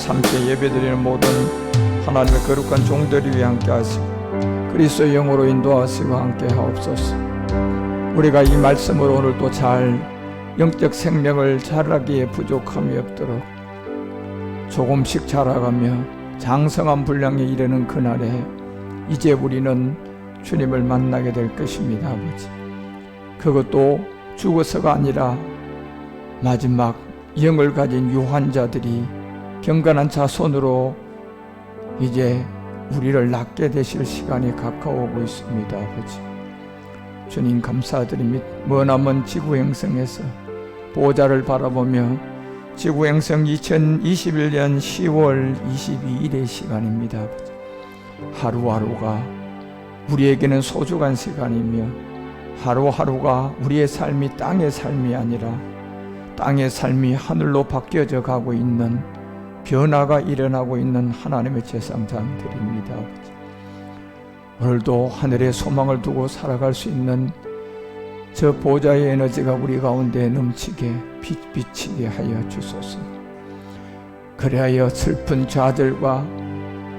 자리에서 함께 예배드리는 모든 하나님의 거룩한 종들을 위해 함께 하시고 그리스도의 영으로 인도하시고 함께 하옵소서. 우리가 이 말씀으로 오늘도 잘 영적 생명을 자라기에 부족함이 없도록 조금씩 자라가며 장성한 분량에 이르는 그날에 이제 우리는 주님을 만나게 될 것입니다. 아버지, 그것도 죽어서가 아니라 마지막 영을 가진 유한자들이 경건한 자손으로 이제 우리를 낳게 되실 시간이 가까워오고 있습니다. 아버지, 주님 감사드립니다. 머나먼 지구행성에서 보호자를 바라보며 지구행성 2021년 10월 22일의 시간입니다. 아버지, 하루하루가 우리에게는 소중한 시간이며 하루하루가 우리의 삶이 땅의 삶이 아니라 땅의 삶이 하늘로 바뀌어져 가고 있는 변화가 일어나고 있는 하나님의 제사장들입니다. 아버지, 오늘도 하늘의 소망을 두고 살아갈 수 있는 저 보좌의 에너지가 우리 가운데 넘치게 비치게 하여 주소서. 그리하여 슬픈 좌절과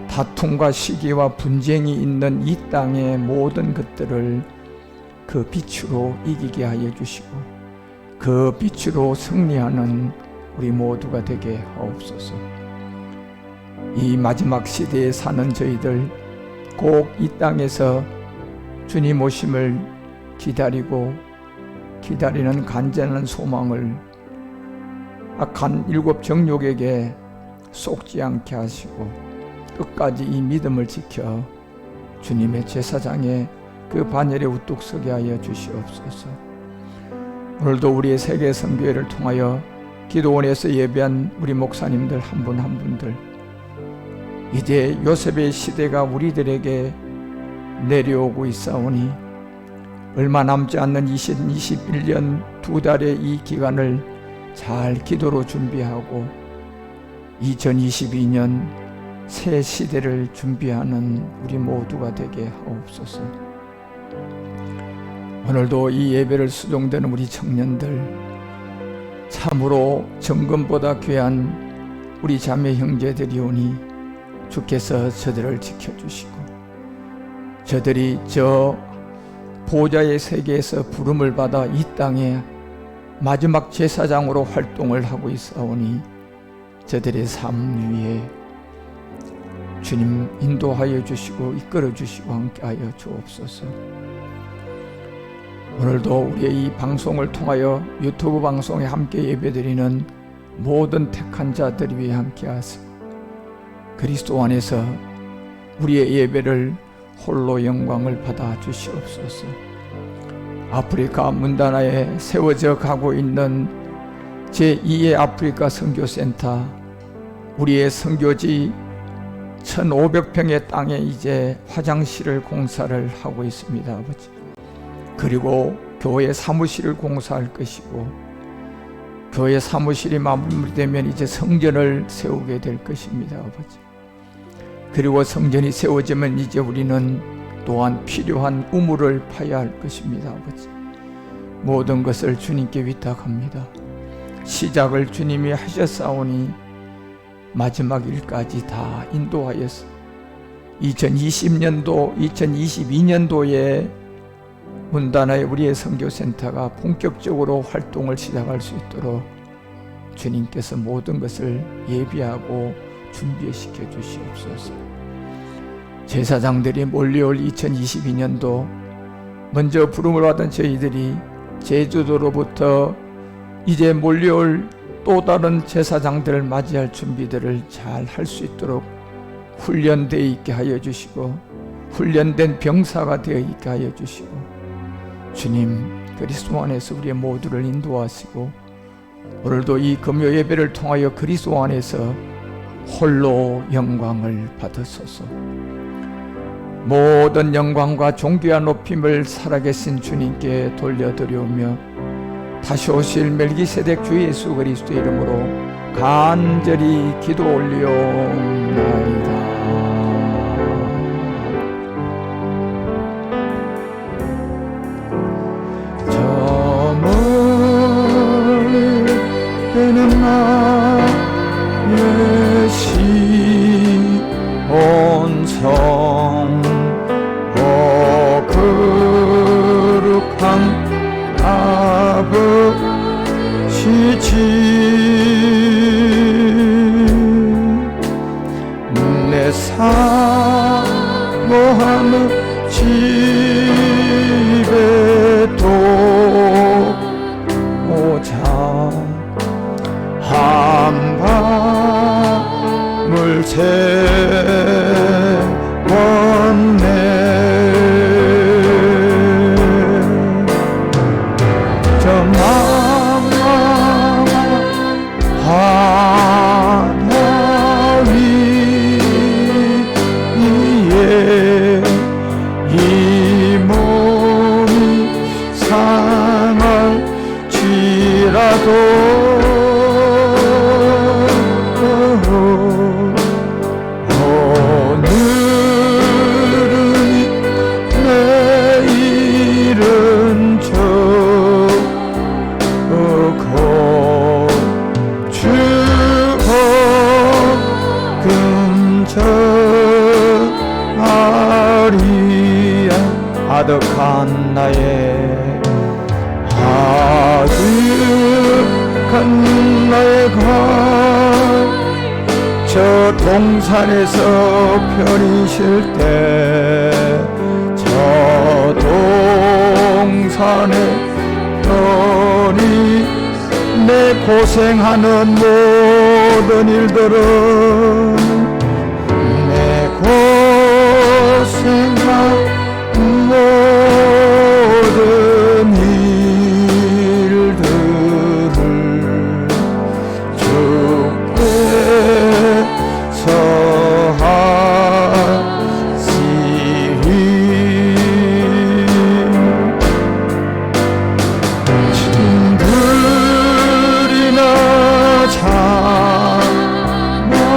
다툼과 시기와 분쟁이 있는 이 땅의 모든 것들을 그 빛으로 이기게 하여 주시고 그 빛으로 승리하는 우리 모두가 되게 하옵소서. 이 마지막 시대에 사는 저희들 꼭 이 땅에서 주님 오심을 기다리는 간절한 소망을 악한 일곱 정욕에게 속지 않게 하시고 끝까지 이 믿음을 지켜 주님의 제사장의 그 반열에 우뚝 서게 하여 주시옵소서. 오늘도 우리의 세계 선교회를 통하여 기도원에서 예배한 우리 목사님들 한 분 한 분들, 이제 요셉의 시대가 우리들에게 내려오고 있사오니 얼마 남지 않는 2021년 2달의 이 기간을 잘 기도로 준비하고 2022년 새 시대를 준비하는 우리 모두가 되게 하옵소서. 오늘도 이 예배를 수종되는 우리 청년들, 참으로 정금보다 귀한 우리 자매 형제들이 오니 주께서 저들을 지켜주시고 저들이 저 보호자의 세계에서 부름을 받아 이 땅에 마지막 제사장으로 활동을 하고 있사오니 저들의 삶 위에 주님 인도하여 주시고 이끌어 주시고 함께하여 주옵소서. 오늘도 우리의 이 방송을 통하여 유튜브 방송에 함께 예배드리는 모든 택한 자들 위해 함께하시고 그리스도 안에서 우리의 예배를 홀로 영광을 받아 주시옵소서. 아프리카 문다나에 세워져 가고 있는 제2의 아프리카 선교센터, 우리의 선교지 1500평의 땅에 이제 화장실을 공사를 하고 있습니다. 아버지, 그리고 교회 사무실을 공사할 것이고 교회 사무실이 마무리되면 이제 성전을 세우게 될 것입니다. 아버지, 그리고 성전이 세워지면 이제 우리는 또한 필요한 우물을 파야 할 것입니다. 아버지, 모든 것을 주님께 위탁합니다. 시작을 주님이 하셨사오니 마지막 일까지 다 인도하여서 2020년도 2022년도에 문다나의 우리의 선교센터가 본격적으로 활동을 시작할 수 있도록 주님께서 모든 것을 예비하고 준비시켜 주시옵소서. 제사장들이 몰려올 2022년도 먼저 부름을 받은 저희들이 제주도로부터 이제 몰려올 또 다른 제사장들을 맞이할 준비들을 잘 할 수 있도록 훈련되어 있게 하여 주시고 훈련된 병사가 되어 있게 하여 주시고 주님 그리스도 안에서 우리의 모두를 인도하시고 오늘도 이 금요 예배를 통하여 그리스도 안에서 홀로 영광을 받으소서. 모든 영광과 존귀와 높임을 살아계신 주님께 돌려드리오며 다시 오실 멜기세덱 주 예수 그리스도의 이름으로 간절히 기도 올리옵나이다. 저 멀리 뜨는 나의 시 사모하는 집에 또 오자 한밤을 새웠네. 아득한 나의 저 동산에서 편히 쉴 때 저 동산에 편히 내 고생하는 모든 일들은 내 고생한 모든 일들을 주께서 하시리. 친구들이나 장막에서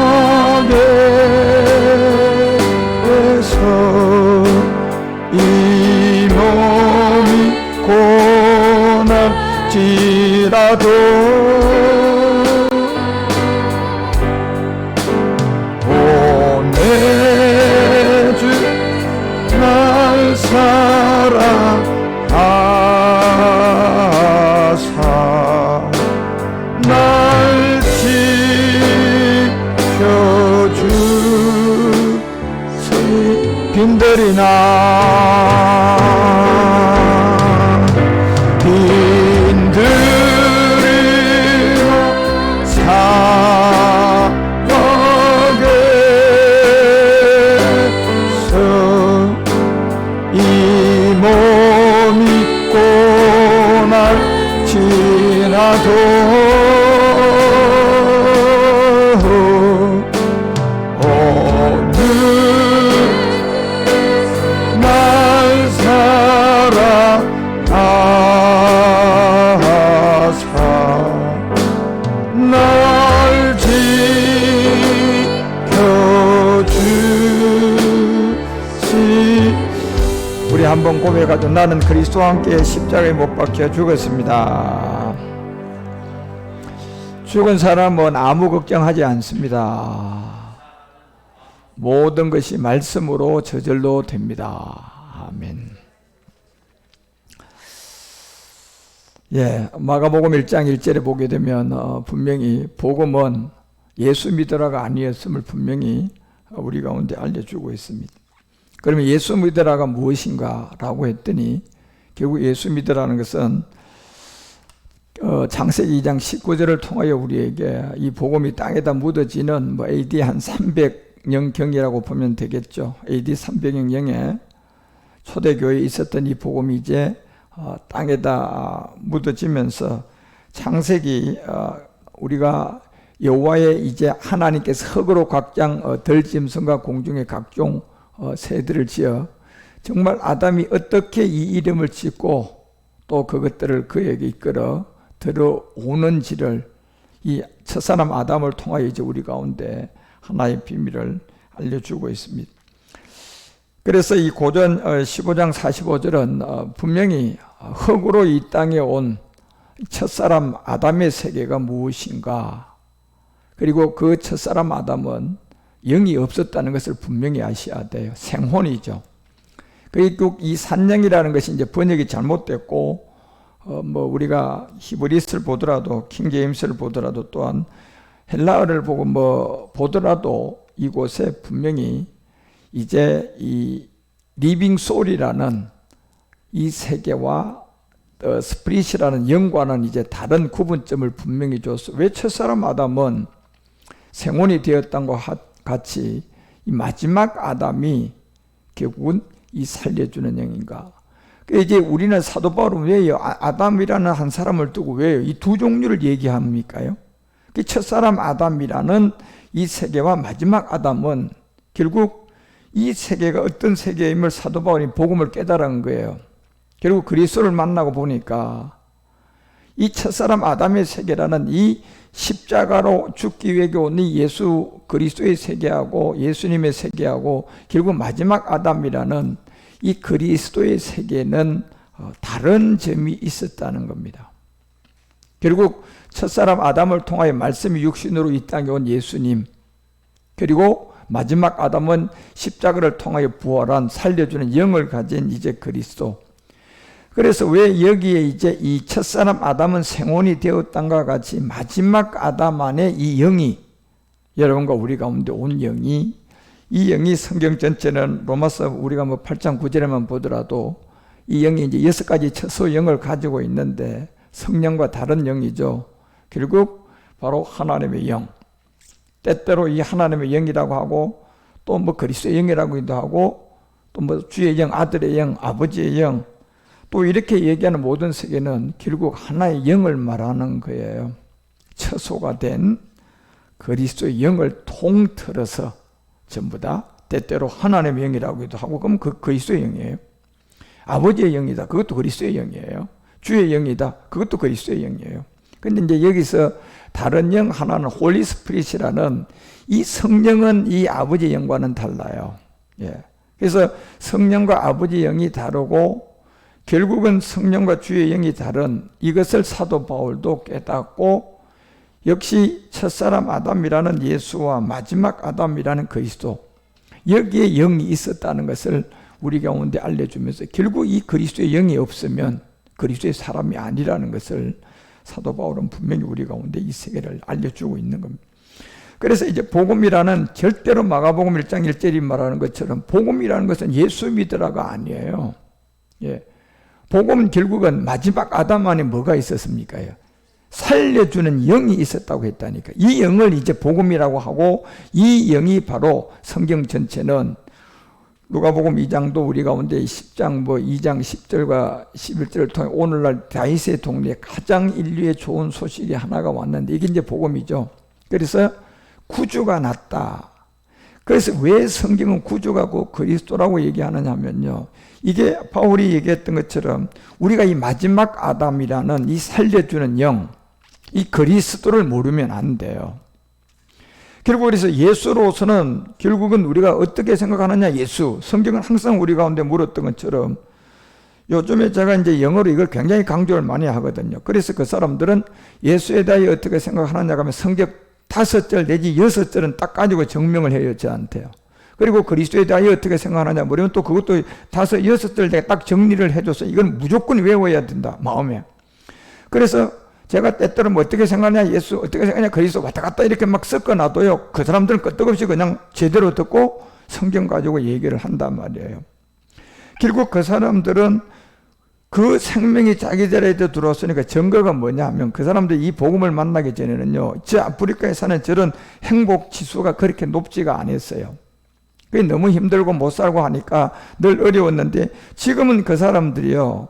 이 몸이 고날지라도 보내주 날 사랑하사 날 지켜주시. 빈들이나 사막에서 이 몸이 고날 지나도 오늘 날 사랑하사 날 지켜주시. 우리 한번 고백하죠. 나는 그리스도와 함께 십자가에 못 박혀 죽었습니다. 죽은 사람은 아무 걱정하지 않습니다. 모든 것이 말씀으로 저절로 됩니다. 아멘. 예, 마가복음 1장 1절에 보게 되면 분명히 복음은 예수 믿으라가 아니었음을 분명히 우리 가운데 알려주고 있습니다. 그러면 예수 믿으라가 무엇인가 라고 했더니 결국 예수 믿으라는 것은 창세기 2장 19절을 통하여 우리에게 이 복음이 땅에다 묻어지는 AD 한 300년경이라고 보면 되겠죠. AD 300년경에 초대교회에 있었던 이 복음이 이제 땅에다 묻어지면서 창세기 우리가 여호와의 이제 하나님께서 흙으로 각장 들짐승과 공중의 각종 새들을 지어 정말 아담이 어떻게 이 이름을 짓고 또 그것들을 그에게 이끌어 들어오는지를 이 첫사람 아담을 통하여 이제 우리 가운데 하나의 비밀을 알려주고 있습니다. 그래서 이 고전 15장 45절은 분명히 흙으로 이 땅에 온 첫사람 아담의 세계가 무엇인가, 그리고 그 첫사람 아담은 영이 없었다는 것을 분명히 아셔야 돼요. 생혼이죠. 그리고 이 산영이라는 것이 이제 번역이 잘못됐고, 우리가 히브리스를 보더라도, 킹제임스를 보더라도, 또한 헬라어를 보고 보더라도 이곳에 분명히 이제 이 리빙 소울이라는 이 세계와 스피릿이라는 영과는 이제 다른 구분점을 분명히 줬어. 왜 첫사람 아담은 생혼이 되었던 것과 같이 이 마지막 아담이 결국은 이 살려주는 영인가? 이제 우리는 사도 바울은 왜요? 아담이라는 한 사람을 두고 왜요? 이 두 종류를 얘기합니까요? 첫사람 아담이라는 이 세계와 마지막 아담은 결국 이 세계가 어떤 세계임을 사도 바울이 복음을 깨달은 거예요. 결국 그리스도를 만나고 보니까 이 첫사람 아담의 세계라는 이 십자가로 죽기 위해 온 이 예수 그리스도의 세계하고 예수님의 세계하고 결국 마지막 아담이라는 이 그리스도의 세계는 다른 점이 있었다는 겁니다. 결국 첫사람 아담을 통하여 말씀이 육신으로 이 땅에 온 예수님, 그리고 마지막 아담은 십자가를 통하여 부활한 살려주는 영을 가진 이제 그리스도. 그래서 왜 여기에 이제 이 첫사람 아담은 생혼이 되었던가 같이 마지막 아담 안에 이 영이, 여러분과 우리 가운데 온 영이, 이 영이 성경 전체는 로마서 우리가 8장 9절에만 보더라도 이 영이 이제 6가지 처소 영을 가지고 있는데 성령과 다른 영이죠. 결국 바로 하나님의 영, 때때로 이 하나님의 영이라고 하고 또 그리스도의 영이라고도 하고 또 주의 영, 아들의 영, 아버지의 영, 또 이렇게 얘기하는 모든 세계는 결국 하나의 영을 말하는 거예요. 처소가 된 그리스도의 영을 통틀어서 전부 다 때때로 하나님의 영이라고도 하고, 그럼 그 그리스도의 영이에요. 아버지의 영이다, 그것도 그리스도의 영이에요. 주의 영이다, 그것도 그리스도의 영이에요. 근데 이제 여기서 다른 영 하나는 홀리 스피릿이라는 이 성령은 이 아버지의 영과는 달라요. 예. 그래서 성령과 아버지의 영이 다르고 결국은 성령과 주의 영이 다른 이것을 사도 바울도 깨닫고 역시 첫사람 아담이라는 예수와 마지막 아담이라는 그리스도, 여기에 영이 있었다는 것을 우리 가운데 알려주면서 결국 이 그리스도의 영이 없으면 그리스도의 사람이 아니라는 것을 사도 바울은 분명히 우리 가운데 이 세계를 알려주고 있는 겁니다. 그래서 이제 복음이라는, 절대로 마가복음 1장 1절이 말하는 것처럼 복음이라는 것은 예수 믿으라가 아니에요. 예. 복음은 결국은 마지막 아담 안에 뭐가 있었습니까? 살려주는 영이 있었다고 했다니까. 이 영을 이제 복음이라고 하고, 이 영이 바로 성경 전체는 누가복음 2장도 우리 가운데 10장 2장 10절과 11절을 통해 오늘날 다윗의 동네에 가장 인류에 좋은 소식이 하나가 왔는데 이게 이제 복음이죠. 그래서 구주가 났다. 그래서 왜 성경은 구주가 그리스도라고 얘기하느냐 하면요, 이게 바울이 얘기했던 것처럼 우리가 이 마지막 아담이라는 이 살려주는 영, 이 그리스도를 모르면 안 돼요. 결국 그래서 예수로서는 결국은 우리가 어떻게 생각하느냐, 예수. 성경은 항상 우리 가운데 물었던 것처럼 요즘에 제가 이제 영어로 이걸 굉장히 강조를 많이 하거든요. 그래서 그 사람들은 예수에 대해 어떻게 생각하느냐 하면 성경 5절 내지 6절은 딱 가지고 증명을 해요, 저한테요. 그리고 그리스도에 대해 어떻게 생각하느냐 물으면 또 그것도 5, 6절 내가 딱 정리를 해줘서 이건 무조건 외워야 된다, 마음에. 그래서 제가 때때로 어떻게 생각하냐, 예수 어떻게 생각하냐, 그리스도 왔다 갔다 이렇게 막 섞어놔도요, 그 사람들은 끄떡없이 그냥 제대로 듣고 성경 가지고 얘기를 한단 말이에요. 결국 그 사람들은 그 생명이 자기들에 들어왔으니까 증거가 뭐냐 하면 그 사람들이 이 복음을 만나기 전에는요, 저 아프리카에 사는 저런 행복 지수가 그렇게 높지가 않았어요. 그게 너무 힘들고 못 살고 하니까 늘 어려웠는데, 지금은 그 사람들이요,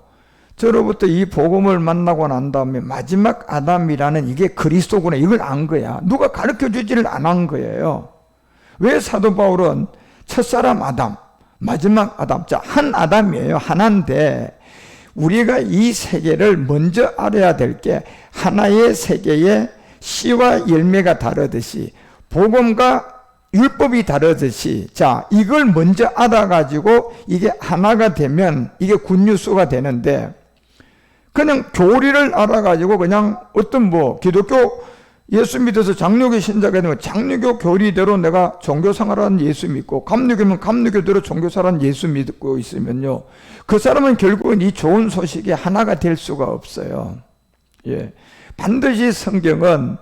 저로부터 이 복음을 만나고 난 다음에 마지막 아담이라는 이게 그리스도구나, 이걸 안 거야. 누가 가르쳐 주지를 안 한 거예요. 왜 사도 바울은 첫사람 아담, 마지막 아담, 자, 한 아담이에요. 하나인데 우리가 이 세계를 먼저 알아야 될 게, 하나의 세계에 씨와 열매가 다르듯이 복음과 율법이 다르듯이, 자, 이걸 먼저 알아가지고 이게 하나가 되면 이게 굿뉴스가 되는데, 그냥 교리를 알아가지고 그냥 어떤 기독교 예수 믿어서 장로교 신자가 되면 장로교 교리대로 내가 종교생활하는 예수 믿고, 감리교면 감리교대로 종교생활하는 예수 믿고 있으면요, 그 사람은 결국은 이 좋은 소식이 하나가 될 수가 없어요. 예. 반드시 성경은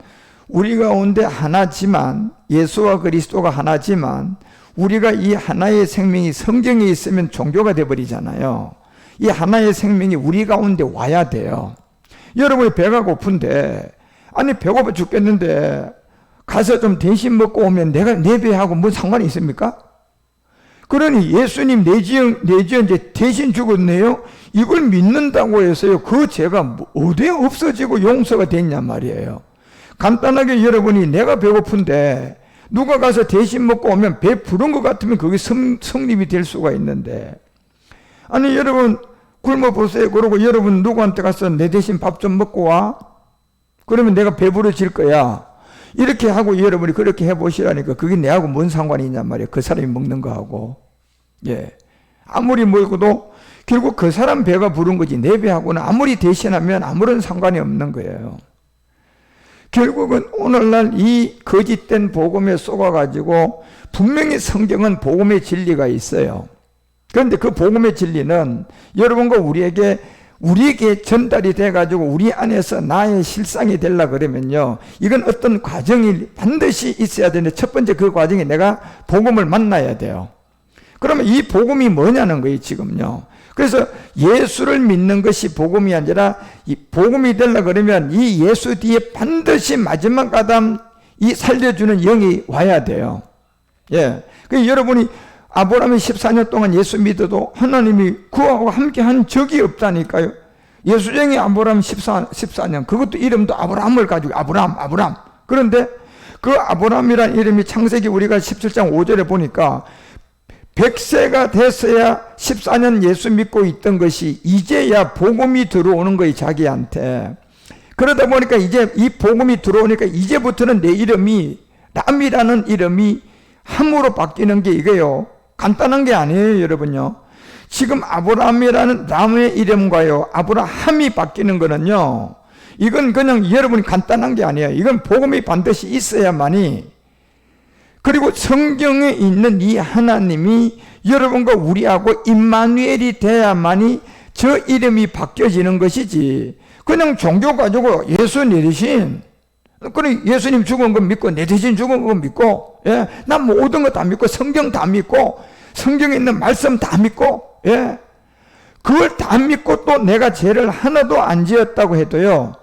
우리 가운데 하나지만, 예수와 그리스도가 하나지만 우리가 이 하나의 생명이 성경에 있으면 종교가 되어버리잖아요. 이 하나의 생명이 우리 가운데 와야 돼요. 여러분이 배가 고픈데, 아니 배고파 죽겠는데 가서 좀 대신 먹고 오면 내 배하고 뭔 상관이 있습니까? 그러니 예수님 내 지연 이제 대신 죽었네요. 이걸 믿는다고 해서요, 그 죄가 어디에 없어지고 용서가 됐냐 말이에요. 간단하게 여러분이 내가 배고픈데 누가 가서 대신 먹고 오면 배 부른 것 같으면 그게 성립이 될 수가 있는데, 아니 여러분 굶어 보세요. 그러고 여러분 누구한테 가서 내 대신 밥 좀 먹고 와? 그러면 내가 배부러질 거야. 이렇게 하고 여러분이 그렇게 해보시라니까 그게 내하고 뭔 상관이 있냔 말이에요. 그 사람이 먹는 거하고. 예. 아무리 먹어도 결국 그 사람 배가 부른 거지 내 배하고는 아무리 대신하면 아무런 상관이 없는 거예요. 결국은 오늘날 이 거짓된 복음에 속아가지고 분명히 성경은 복음의 진리가 있어요. 그런데 그 복음의 진리는 여러분과 우리에게 전달이 돼가지고 우리 안에서 나의 실상이 되려고 그러면요, 이건 어떤 과정이 반드시 있어야 되는데, 첫 번째 그 과정이 내가 복음을 만나야 돼요. 그러면 이 복음이 뭐냐는 거예요 지금요. 그래서 예수를 믿는 것이 복음이 아니라, 이 복음이 되려고 그러면 이 예수 뒤에 반드시 마지막 아담 이 살려주는 영이 와야 돼요. 예. 그 여러분이 아브라함이 14년 동안 예수 믿어도 하나님이 그와 함께 한 적이 없다니까요. 예수쟁이 아브라함 14년, 그것도 이름도 아브라함을 가지고 아브라함. 그런데 그 아브라함이라는 이름이 창세기 우리가 17장 5절에 보니까 100세가 됐어야 14년 예수 믿고 있던 것이 이제야 복음이 들어오는 거예요, 자기한테. 그러다 보니까 이제 이 복음이 들어오니까 이제부터는 내 이름이, 람이라는 이름이 함으로 바뀌는 게 이거예요. 간단한 게 아니에요, 여러분요. 지금 아브라함이라는 람의 이름과요, 아브라함이 바뀌는 거는요, 이건 그냥 여러분이 간단한 게 아니에요. 이건 복음이 반드시 있어야만이, 그리고 성경에 있는 이 하나님이 여러분과 우리하고 임마누엘이 돼야만이 저 이름이 바뀌어지는 것이지, 그냥 종교 가지고 예수 내 대신, 그래 예수님 죽은 거 믿고 내 대신 죽은 거 믿고, 예, 난 모든 거 다 믿고 성경 다 믿고 성경에 있는 말씀 다 믿고, 예, 그걸 다 믿고 또 내가 죄를 하나도 안 지었다고 해도요,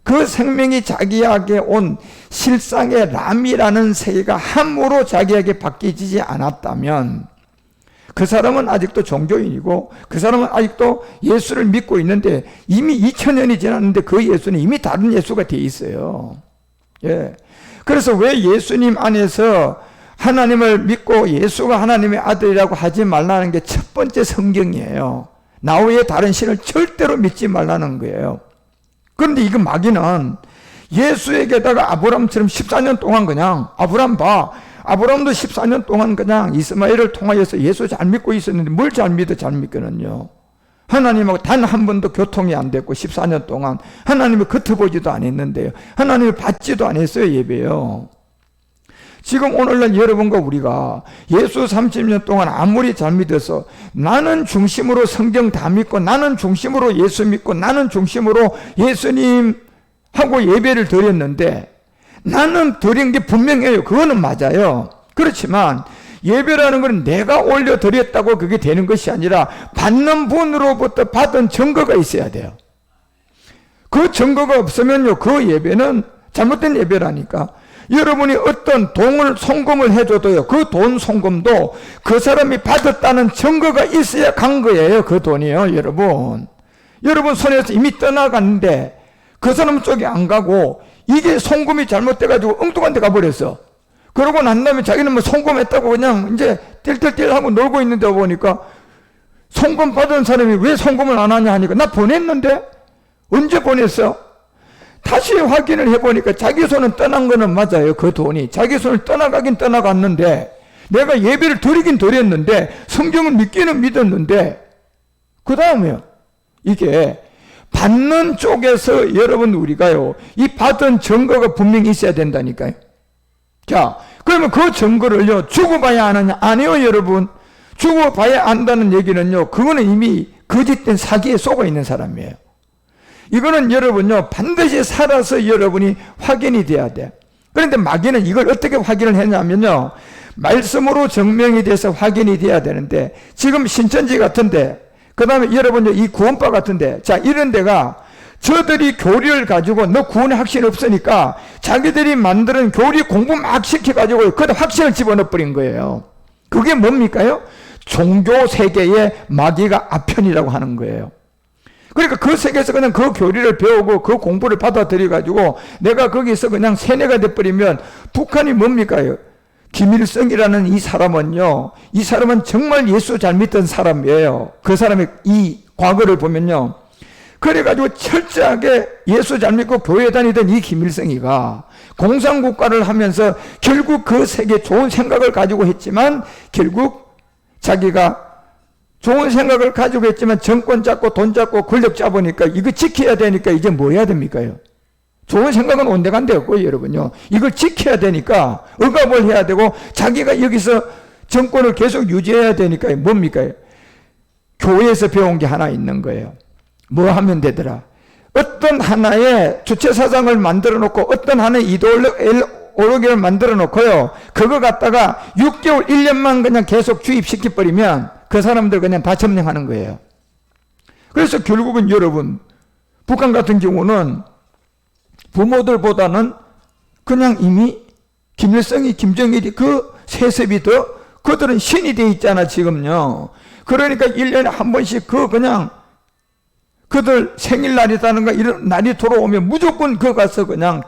그 생명이 자기에게 온 실상의 람이라는 세계가 함으로 자기에게 바뀌지 않았다면 그 사람은 아직도 종교인이고 그 사람은 아직도 예수를 믿고 있는데 이미 2000년이 지났는데 그 예수는 이미 다른 예수가 돼 있어요. 예. 그래서 왜 예수님 안에서 하나님을 믿고 예수가 하나님의 아들이라고 하지 말라는 게 첫 번째 성경이에요. 나 외에 다른 신을 절대로 믿지 말라는 거예요. 그런데 이거 마귀는 예수에게다가 아브라함처럼 14년 동안 그냥 아브라함 봐. 아브라함도 14년 동안 그냥 이스마엘을 통하여서 예수 잘 믿고 있었는데 뭘 잘 믿어 잘 믿거든요. 하나님하고 단 한 번도 교통이 안 됐고 14년 동안 하나님을 겉어보지도 않았는데요. 하나님을 받지도 않았어요, 예배요. 지금 오늘날 여러분과 우리가 예수 30년 동안 아무리 잘 믿어서 나는 중심으로 성경 다 믿고 나는 중심으로 예수 믿고 나는 중심으로 예수님하고 예배를 드렸는데 나는 드린 게 분명해요. 그거는 맞아요. 그렇지만 예배라는 건 내가 올려드렸다고 그게 되는 것이 아니라 받는 분으로부터 받은 증거가 있어야 돼요. 그 증거가 없으면요, 그 예배는 잘못된 예배라니까. 여러분이 어떤 돈을 송금을 해줘도요, 그 돈 송금도 그 사람이 받았다는 증거가 있어야 간 거예요. 그 돈이요, 여러분. 여러분 손에서 이미 떠나갔는데 그 사람 쪽에 안 가고 이게 송금이 잘못돼가지고 엉뚱한 데 가버렸어. 그러고 난 다음에 자기는 뭐 송금했다고 그냥 이제 띨띨띨 하고 놀고 있는데 보니까 송금 받은 사람이 왜 송금을 안 하냐 하니까 나 보냈는데? 언제 보냈어? 다시 확인을 해보니까 자기 손은 떠난 거는 맞아요. 그 돈이 자기 손을 떠나가긴 떠나갔는데 내가 예배를 드리긴 드렸는데 성경을 믿기는 믿었는데 그 다음에요, 이게 받는 쪽에서 여러분 우리가요, 이 받은 증거가 분명히 있어야 된다니까요. 자, 그러면 그 증거를요 죽어봐야 아느냐? 아니요, 여러분. 죽어봐야 안다는 얘기는요, 그거는 이미 거짓된 사기에 속아 있는 사람이에요. 이거는 여러분요, 반드시 살아서 여러분이 확인이 돼야 돼. 그런데 마귀는 이걸 어떻게 확인을 했냐면요, 말씀으로 증명이 돼서 확인이 돼야 되는데, 지금 신천지 같은데, 그 다음에 여러분 이 구원파 같은데, 자, 이런 데가 저들이 교리를 가지고 너 구원의 확신이 없으니까 자기들이 만드는 교리 공부 막 시켜가지고 그다 확신을 집어넣어버린 거예요. 그게 뭡니까요? 종교 세계의 마귀가 아편이라고 하는 거예요. 그러니까 그 세계에서 그냥 그 교리를 배우고 그 공부를 받아들여가지고 내가 거기서 그냥 세뇌가 돼버리면 북한이 뭡니까? 김일성이라는 이 사람은요, 이 사람은 정말 예수 잘 믿던 사람이에요. 그 사람의 이 과거를 보면요, 그래가지고 철저하게 예수 잘 믿고 교회 다니던 이 김일성이가 공산국가를 하면서 결국 그 세계 좋은 생각을 가지고 했지만 결국 자기가 좋은 생각을 가지고 했지만 정권 잡고 돈 잡고 권력 잡으니까 이거 지켜야 되니까 이제 뭐 해야 됩니까요? 좋은 생각은 온데간데 없고요, 여러분요. 이걸 지켜야 되니까 억압을 해야 되고 자기가 여기서 정권을 계속 유지해야 되니까 뭡니까? 교회에서 배운 게 하나 있는 거예요. 뭐 하면 되더라? 어떤 하나의 주체사상을 만들어 놓고 어떤 하나의 이데올로기를 만들어 놓고요, 그거 갖다가 6개월, 1년만 그냥 계속 주입시켜버리면 그 사람들 그냥 다 점령하는 거예요. 그래서 결국은 여러분, 북한 같은 경우는 부모들보다는 그냥 이미 김일성이, 김정일이 그 세습이 더, 그들은 신이 돼 있잖아, 지금요. 그러니까 1년에 한 번씩 그냥 그들 생일날이라든가 이런 날이 돌아오면 무조건 그 가서 그냥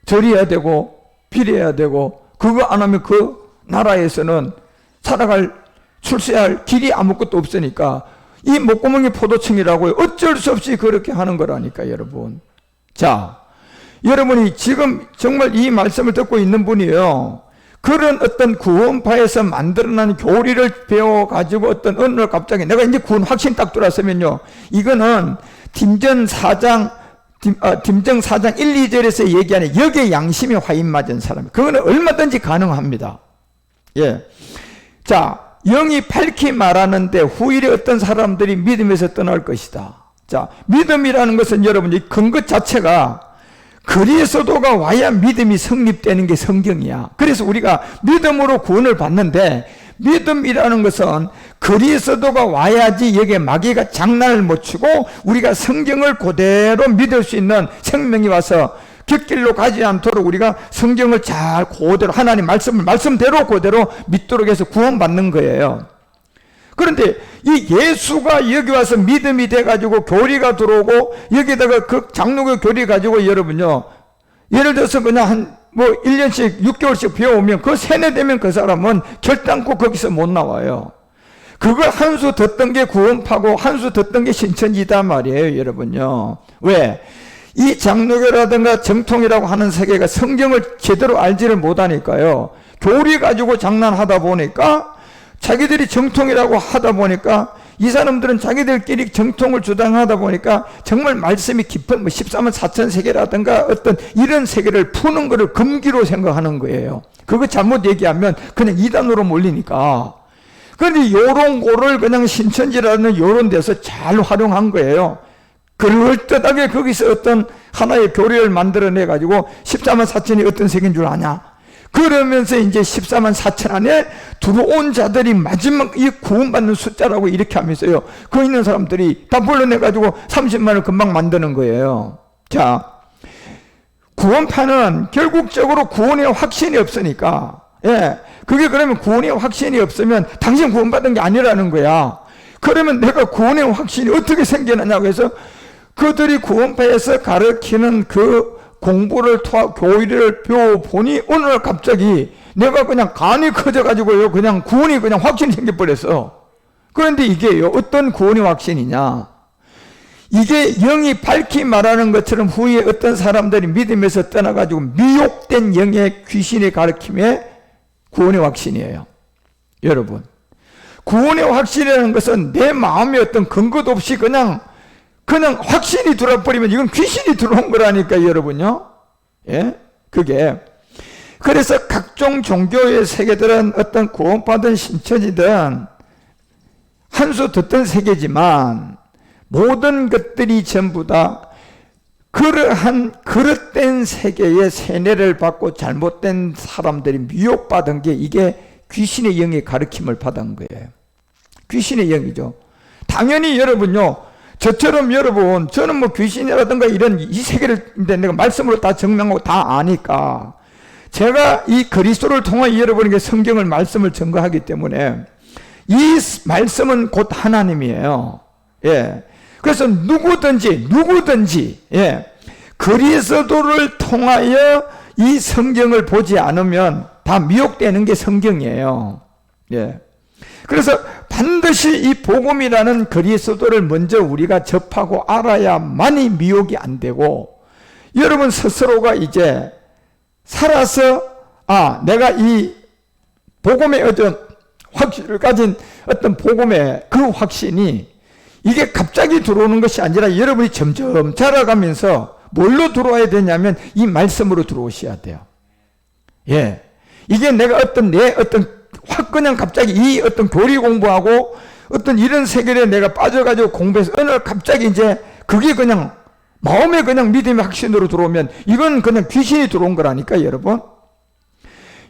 절해야 되고 빌어야 되고, 그거 안 하면 그 나라에서는 살아갈, 출세할 길이 아무것도 없으니까 이 목구멍이 포도청이라고요. 어쩔 수 없이 그렇게 하는 거라니까, 여러분. 자, 여러분이 지금 정말 이 말씀을 듣고 있는 분이에요. 그런 어떤 구원파에서 만들어낸 교리를 배워가지고 어떤 어느 날 갑자기 내가 이제 구원 확신 딱 들어왔으면요, 이거는 딤정 4장 1, 2절에서 얘기하는 역의 양심에 화인 맞은 사람, 그거는 얼마든지 가능합니다. 예. 자, 영이 밝히 말하는데 후일에 어떤 사람들이 믿음에서 떠날 것이다. 자, 믿음이라는 것은 여러분, 이 근거 자체가 그리스도가 와야 믿음이 성립되는 게 성경이야. 그래서 우리가 믿음으로 구원을 받는데, 믿음이라는 것은 그리스도가 와야지 여기에 마귀가 장난을 못 치고 우리가 성경을 그대로 믿을 수 있는 생명이 와서 곁길로 가지 않도록 우리가 성경을 잘 그대로, 하나님 말씀대로 그대로 믿도록 해서 구원받는 거예요. 그런데 이 예수가 여기 와서 믿음이 돼가지고 교리가 들어오고 여기다가 그 장로교 교리 가지고 여러분요, 예를 들어서 그냥 1년씩 6개월씩 배워오면 그 세뇌되면 그 사람은 결단코 거기서 못 나와요. 그걸 한 수 듣던 게 구원파고 한 수 듣던 게 신천지다 말이에요, 여러분요. 왜? 이 장로교라든가 정통이라고 하는 세계가 성경을 제대로 알지를 못하니까요, 교리 가지고 장난하다 보니까 자기들이 정통이라고 하다 보니까 이 사람들은 자기들끼리 정통을 주장하다 보니까 정말 말씀이 깊은 14만 4천 세계라든가 어떤 이런 세계를 푸는 것을 금기로 생각하는 거예요. 그거 잘못 얘기하면 그냥 이단으로 몰리니까. 그런데 요런 거를 그냥 신천지라는 요런 데서 잘 활용한 거예요. 그럴듯하게 거기서 어떤 하나의 교리를 만들어내 가지고 14만 4천이 어떤 세계인 줄 아냐? 그러면서 이제 14만 4천 안에 들어온 자들이 마지막 이 구원받는 숫자라고 이렇게 하면서요, 그 있는 사람들이 다 불러내가지고 30만을 금방 만드는 거예요. 자, 구원파는 결국적으로 구원의 확신이 없으니까, 예, 그게 그러면 구원의 확신이 없으면 당신 구원받은 게 아니라는 거야. 그러면 내가 구원의 확신이 어떻게 생겨나냐고 해서 그들이 구원파에서 가르치는 그 공부를 교리를 배워보니 어느 날 갑자기 내가 그냥 간이 커져가지고요, 그냥 구원이 그냥 확신이 생겨버렸어. 그런데 이게요, 어떤 구원의 확신이냐? 이게 영이 밝히 말하는 것처럼 후에 어떤 사람들이 믿음에서 떠나가지고 미혹된 영의 귀신의 가르침에 구원의 확신이에요. 여러분, 구원의 확신이라는 것은 내 마음에 어떤 근거도 없이 그냥 확신이 들어버리면 이건 귀신이 들어온 거라니까, 여러분요. 예? 그게. 그래서 각종 종교의 세계들은 어떤 구원받은 신천지든 한 수 듣던 세계지만 모든 것들이 전부 다 그러한 그릇된 세계의 세뇌를 받고 잘못된 사람들이 미혹받은 게 이게 귀신의 영의 가르침을 받은 거예요. 귀신의 영이죠. 당연히 여러분요, 저처럼 여러분, 저는 뭐 귀신이라든가 이런 이 세계를 내가 말씀으로 다 증명하고 다 아니까 제가 이 그리스도를 통해 여러분에게 성경을 말씀을 증거하기 때문에 이 말씀은 곧 하나님이에요. 예. 그래서 누구든지 예. 그리스도를 통하여 이 성경을 보지 않으면 다 미혹되는 게 성경이에요. 예. 그래서 반드시 이 복음이라는 그리스도를 먼저 우리가 접하고 알아야만이 미혹이 안 되고, 여러분 스스로가 이제 살아서 내가 이 복음의 어떤 확신을 가진 어떤 복음의 그 확신이 이게 갑자기 들어오는 것이 아니라 여러분이 점점 자라가면서 뭘로 들어와야 되냐면 이 말씀으로 들어오셔야 돼요. 예. 이게 내가 확 그냥 갑자기 이 어떤 교리 공부하고 어떤 이런 세계에 내가 빠져가지고 공부해서 어느 날 갑자기 이제 그게 그냥 마음에 그냥 믿음의 확신으로 들어오면 이건 그냥 귀신이 들어온 거라니까 여러분.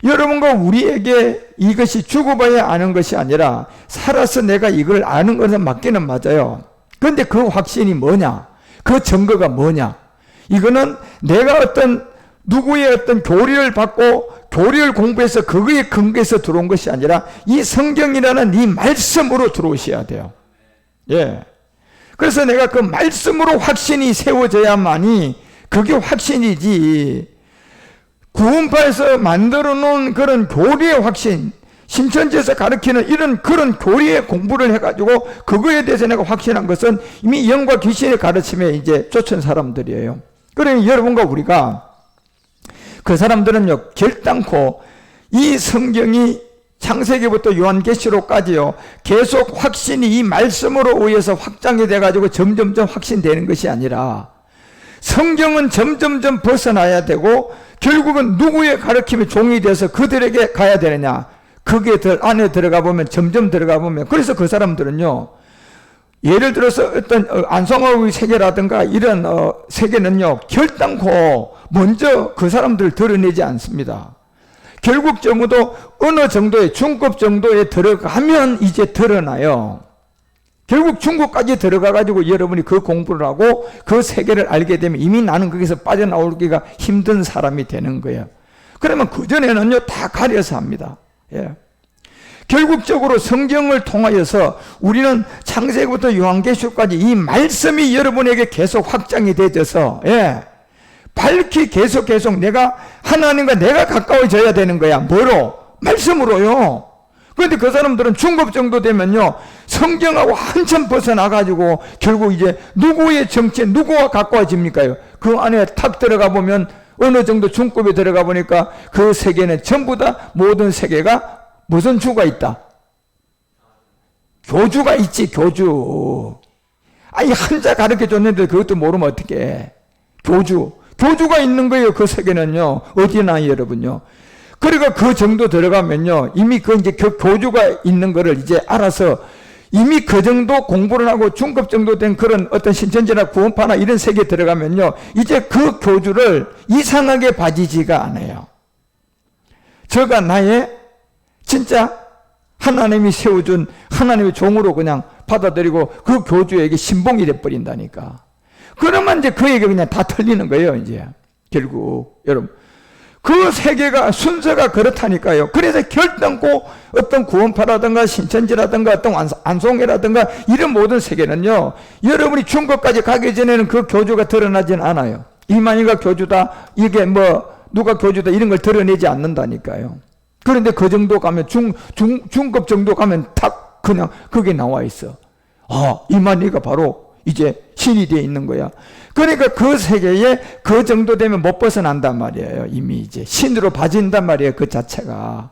여러분과 우리에게 이것이 죽어봐야 아는 것이 아니라 살아서 내가 이걸 아는 것은 맞기는 맞아요. 그런데 그 확신이 뭐냐? 그 증거가 뭐냐? 이거는 내가 어떤 누구의 어떤 교리를 받고 교리를 공부해서 그거에 근거해서 들어온 것이 아니라 이 성경이라는 이 말씀으로 들어오셔야 돼요. 예. 그래서 내가 그 말씀으로 확신이 세워져야만이 그게 확신이지, 구원파에서 만들어 놓은 그런 교리의 확신, 신천지에서 가르치는 이런 그런 교리의 공부를 해가지고 그거에 대해서 내가 확신한 것은 이미 영과 귀신의 가르침에 이제 쫓은 사람들이에요. 그러니 여러분과 우리가 그 사람들은요, 결단코 이 성경이 창세기부터 요한계시록까지요, 계속 확신이 이 말씀으로 의해서 확장이 돼가지고 점점점 확신되는 것이 아니라 성경은 점점점 벗어나야 되고 결국은 누구의 가르침이 종이 돼서 그들에게 가야 되느냐, 그게 안에 들어가 보면 점점 들어가 보면, 그래서 그 사람들은요, 예를 들어서 어떤 안성화의 세계라든가 이런 세계는요, 결단코 먼저 그 사람들을 드러내지 않습니다. 결국 적어도 어느 정도의 중급 정도에 들어가면 이제 드러나요. 결국 중국까지 들어가가지고 여러분이 그 공부를 하고 그 세계를 알게 되면 이미 나는 거기서 빠져나오기가 힘든 사람이 되는 거예요. 그러면 그전에는요, 다 가려서 합니다. 예. 결국적으로 성경을 통하여서 우리는 창세기부터 요한계시록까지 이 말씀이 여러분에게 계속 확장이 되어서, 예, 밝히 계속 내가 하나님과 내가 가까워져야 되는 거야. 뭐로? 말씀으로요. 그런데 그 사람들은 중급 정도 되면요, 성경하고 한참 벗어나가지고 결국 이제 누구의 정체, 누구와 가까워집니까요? 그 안에 탁 들어가 보면 어느 정도 중급에 들어가 보니까 그 세계는 전부 다 모든 세계가 무슨 주가 있다? 교주가 있지, 교주. 아니, 한자 가르쳐 줬는데 그것도 모르면 어떡해. 교주가 있는 거예요, 그 세계는요. 어디나 여러분요. 그러니까 그 정도 들어가면요, 이미 그 이제 교주가 있는 거를 이제 알아서 이미 그 정도 공부를 하고 중급 정도 된 그런 어떤 신천지나 구원파나 이런 세계에 들어가면요, 이제 그 교주를 이상하게 봐지지가 않아요. 저가 나의 진짜 하나님이 세워준 하나님의 종으로 그냥 받아들이고 그 교주에게 신봉이 돼버린다니까. 그러면 이제 그에게 그냥 다 틀리는 거예요, 이제. 결국, 여러분. 그 세계가, 순서가 그렇다니까요. 그래서 결단코 어떤 구원파라든가 신천지라든가 어떤 안송회라든가 이런 모든 세계는요, 여러분이 중국까지 가기 전에는 그 교주가 드러나진 않아요. 이만희가 교주다, 이게 누가 교주다, 이런 걸 드러내지 않는다니까요. 그런데 그 정도 가면 중급 정도 가면 탁 그냥 그게 나와 있어. 이만희가 바로 이제 신이 되어 있는 거야. 그러니까 그 세계에 그 정도 되면 못 벗어난단 말이에요. 이미 이제 신으로 봐진단 말이에요, 그 자체가.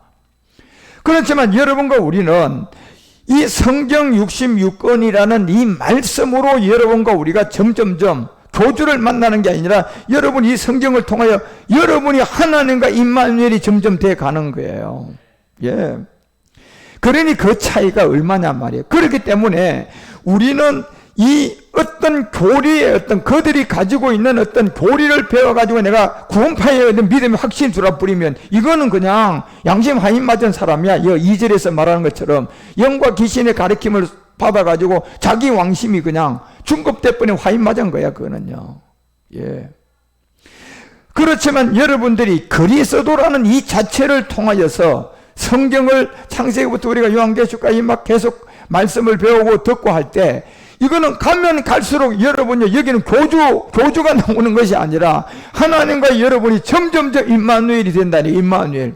그렇지만 여러분과 우리는 이 성경 66권이라는 이 말씀으로 여러분과 우리가 점점점 교주를 만나는 게 아니라 여러분 이 성경을 통하여 여러분이 하나님과 임마누엘이 점점 돼 가는 거예요. 예. 그러니 그 차이가 얼마냐 말이에요. 그렇기 때문에 우리는 이 어떤 교리의 어떤 그들이 가지고 있는 어떤 교리를 배워가지고 내가 구원파에 어떤 믿음의 확신 들어 뿌리면 이거는 그냥 양심 하인 맞은 사람이야. 2절에서 말하는 것처럼 영과 귀신의 가르침을 받아가지고 자기 왕심이 그냥 중급될 뻔에 화인 맞은 거야. 그거는요. 예. 그렇지만 여러분들이 그리스도라는 이 자체를 통하여서 성경을 창세기부터 우리가 요한계시록까지 막 계속 말씀을 배우고 듣고 할 때 이거는 가면 갈수록 여러분요, 여기는 교주가 나오는 것이 아니라 하나님과 여러분이 점점점 임마누엘이 된다니. 임마누엘.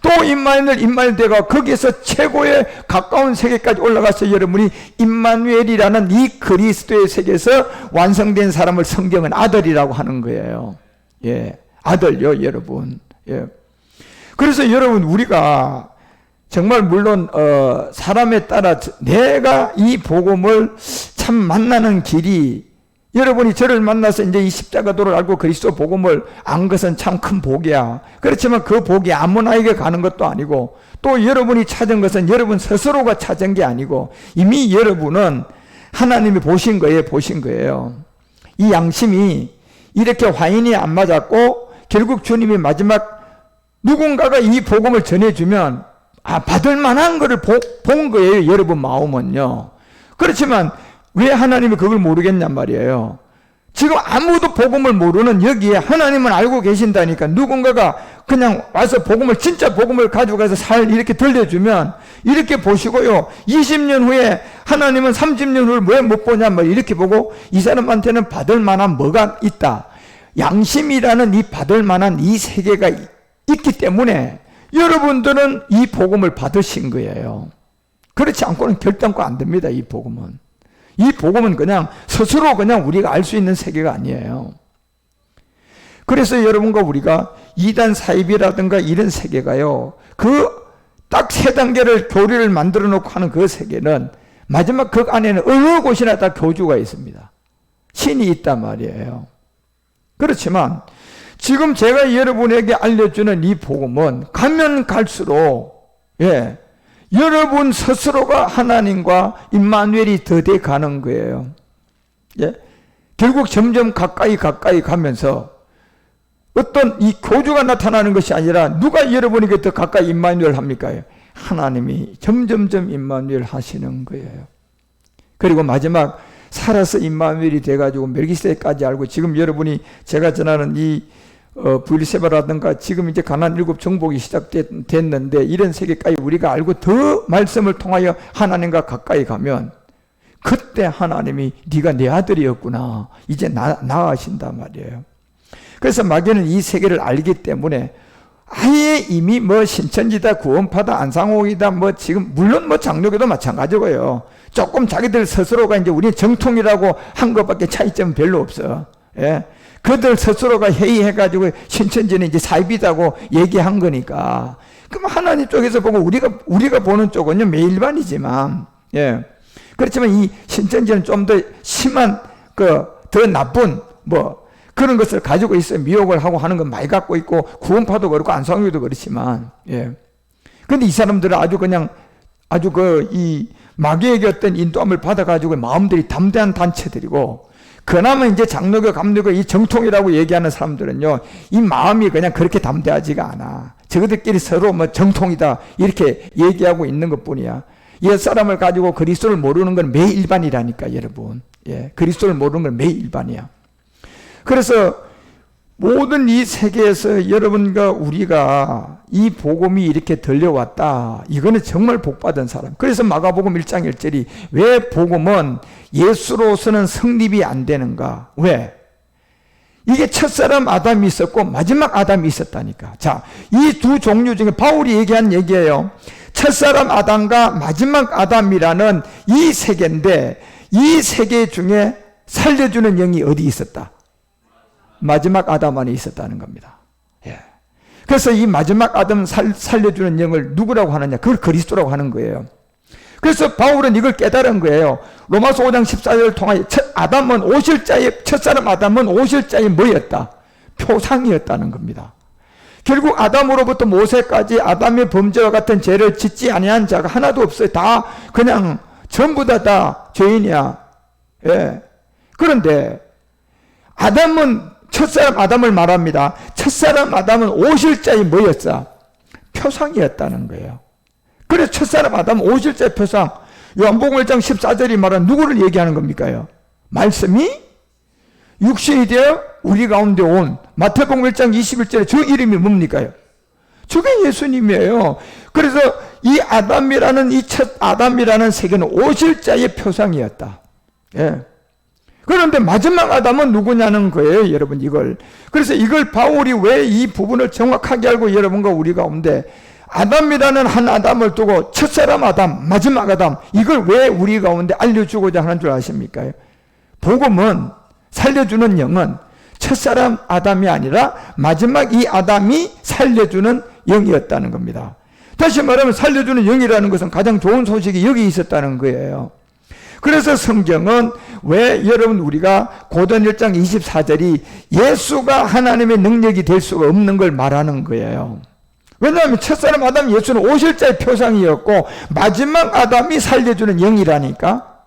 또 임마누엘대가 거기에서 최고의 가까운 세계까지 올라가서 여러분이 임마누엘이라는 이 그리스도의 세계에서 완성된 사람을 성경은 아들이라고 하는 거예요. 예, 아들요, 여러분. 예. 그래서 여러분, 우리가 정말 물론 사람에 따라 내가 이 복음을 참 만나는 길이, 여러분이 저를 만나서 이제 이 십자가도를 알고 그리스도 복음을 안 것은 참 큰 복이야. 그렇지만 그 복이 아무나에게 가는 것도 아니고, 또 여러분이 찾은 것은 여러분 스스로가 찾은 게 아니고 이미 여러분은 하나님이 보신 거예요. 이 양심이 이렇게 화인이 안 맞았고 결국 주님이 마지막 누군가가 이 복음을 전해주면 받을 만한 거를 본 거예요. 여러분 마음은요. 그렇지만 왜 하나님이 그걸 모르겠냔 말이에요. 지금 아무도 복음을 모르는 여기에 하나님은 알고 계신다니까 누군가가 그냥 와서 진짜 복음을 가져가서 이렇게 들려주면 이렇게 보시고요. 20년 후에 하나님은 30년 후를 왜 못 보냐 이렇게 보고 이 사람한테는 받을 만한 뭐가 있다. 양심이라는 이 받을 만한 이 세계가 있기 때문에 여러분들은 이 복음을 받으신 거예요. 그렇지 않고는 결단코 안 됩니다. 이 복음은. 이 복음은 그냥 스스로 그냥 우리가 알 수 있는 세계가 아니에요. 그래서 여러분과 우리가 이단 사입이라든가 이런 세계가요. 딱 3단계를 교리를 만들어 놓고 하는 그 세계는 마지막 그 안에는 어느 곳이나 다 교주가 있습니다. 신이 있단 말이에요. 그렇지만 지금 제가 여러분에게 알려주는 이 복음은 가면 갈수록 여러분 스스로가 하나님과 임마누엘이 더 돼 가는 거예요. 결국 점점 가까이 가면서 어떤 이 교주가 나타나는 것이 아니라 누가 여러분에게 더 가까이 임마누엘 합니까? 하나님이 점점점 임마누엘 하시는 거예요. 그리고 마지막 살아서 임마누엘이 돼가지고 멜기세덱까지 알고 지금 여러분이 제가 전하는 이 브일세바라든가 지금 이제 가나안 7 정복이 시작됐는데 이런 세계까지 우리가 알고 더 말씀을 통하여 하나님과 가까이 가면 그때 하나님이 네가 내 아들이었구나 이제 나아하신단 말이에요. 그래서 마귀는 이 세계를 알기 때문에 아예 이미 신천지다 구원파다 안상옥이다 지금 물론 장로교도 마찬가지고요. 조금 자기들 스스로가 이제 우리 정통이라고 한 것밖에 차이점은 별로 없어. 그들 스스로가 회의해가지고 신천지는 이제 사입이다고 얘기한 거니까. 그럼 하나님 쪽에서 보고 우리가 보는 쪽은요 매일반이지만, 그렇지만 이 신천지는 좀 더 심한 더 나쁜 그런 것을 가지고 있어요. 미혹을 하고 하는 건 많이 갖고 있고 구원파도 그렇고 안상교도 그렇지만, 근데 이 사람들은 아주 이 마귀에게 어떤 인도함을 받아가지고 마음들이 담대한 단체들이고. 그나마 이제 장로교, 감로교 이 정통이라고 얘기하는 사람들은요, 이 마음이 그냥 그렇게 담대하지가 않아. 저들끼리 서로 정통이다 이렇게 얘기하고 있는 것뿐이야. 옛 사람을 가지고 그리스도를 모르는 건 매일반이라니까 여러분. 그리스도를 모르는 건 매일반이야. 그래서 모든 이 세계에서 여러분과 우리가 이 복음이 이렇게 들려왔다. 이거는 정말 복받은 사람. 그래서 마가복음 1장 1절이 왜 복음은 예수로서는 성립이 안 되는가? 왜? 이게 첫사람 아담이 있었고 마지막 아담이 있었다니까. 자, 이 두 종류 중에 바울이 얘기한 얘기예요. 첫사람 아담과 마지막 아담이라는 이 세계인데 이 세계 중에 살려주는 영이 어디 있었다? 마지막 아담 안에 있었다는 겁니다. 그래서 이 마지막 아담 살려주는 영을 누구라고 하느냐? 그걸 그리스도라고 하는 거예요. 그래서 바울은 이걸 깨달은 거예요. 로마서 5장 14절을 통하여 첫사람 아담은 오실 자의 뭐였다? 표상이었다는 겁니다. 결국 아담으로부터 모세까지 아담의 범죄와 같은 죄를 짓지 아니한 자가 하나도 없어요. 다 그냥 전부 다 죄인이야. 예. 그런데 아담은, 첫사람 아담을 말합니다. 첫사람 아담은 오실자의 뭐였어? 표상이었다는 거예요. 그래서 첫사람 아담은 오실자의 표상. 요한복음 1장 14절이 말하는 누구를 얘기하는 겁니까요? 말씀이 육신이 되어 우리 가운데 온 마태복음 1장 21절에 저 이름이 뭡니까요? 저게 예수님이에요. 그래서 이 아담이라는, 이 첫 아담이라는 세계는 오실자의 표상이었다. 예. 그런데 마지막 아담은 누구냐는 거예요, 여러분, 이걸. 그래서 이걸 바울이 왜 이 부분을 정확하게 알고 여러분과 우리 가운데 아담이라는 한 아담을 두고 첫사람 아담, 마지막 아담, 이걸 왜 우리 가운데 알려주고자 하는 줄 아십니까? 복음은, 살려주는 영은 첫사람 아담이 아니라 마지막 이 아담이 살려주는 영이었다는 겁니다. 다시 말하면 살려주는 영이라는 것은 가장 좋은 소식이 여기 있었다는 거예요. 그래서 성경은 왜 여러분 우리가 고전 1장 24절이 예수가 하나님의 능력이 될 수가 없는 걸 말하는 거예요. 왜냐하면 첫사람 아담 예수는 오실자의 표상이었고 마지막 아담이 살려주는 영이라니까.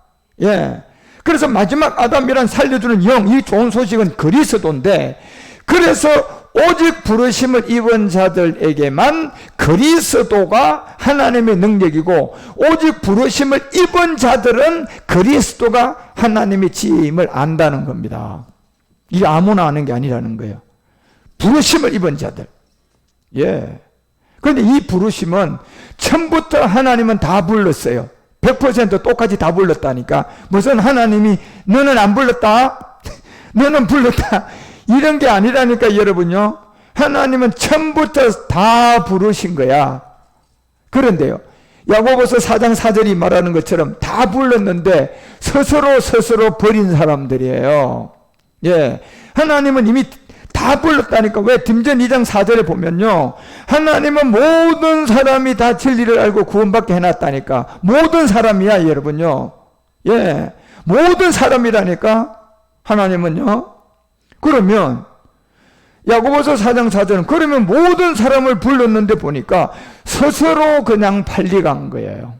예. 그래서 마지막 아담이란 살려주는 영, 이 좋은 소식은 그리스도인데, 그래서 오직 부르심을 입은 자들에게만 그리스도가 하나님의 능력이고, 오직 부르심을 입은 자들은 그리스도가 하나님의 지혜임을 안다는 겁니다. 이게 아무나 아는 게 아니라는 거예요. 부르심을 입은 자들. 예. 그런데 이 부르심은 처음부터 하나님은 다 불렀어요. 100% 똑같이 다 불렀다니까. 무슨 하나님이 너는 안 불렀다? 너는 불렀다? 이런 게 아니라니까, 여러분요. 하나님은 처음부터 다 부르신 거야. 그런데요, 야고보서 4장 4절이 말하는 것처럼 다 불렀는데 스스로 버린 사람들이에요. 예. 하나님은 이미 다 불렀다니까. 왜? 딤전 2장 4절에 보면요, 하나님은 모든 사람이 다 진리를 알고 구원받게 해놨다니까. 모든 사람이야, 여러분요. 예, 모든 사람이라니까, 하나님은요. 그러면 야고보서 4장 4절은 그러면 모든 사람을 불렀는데 보니까 스스로 그냥 팔려간 거예요.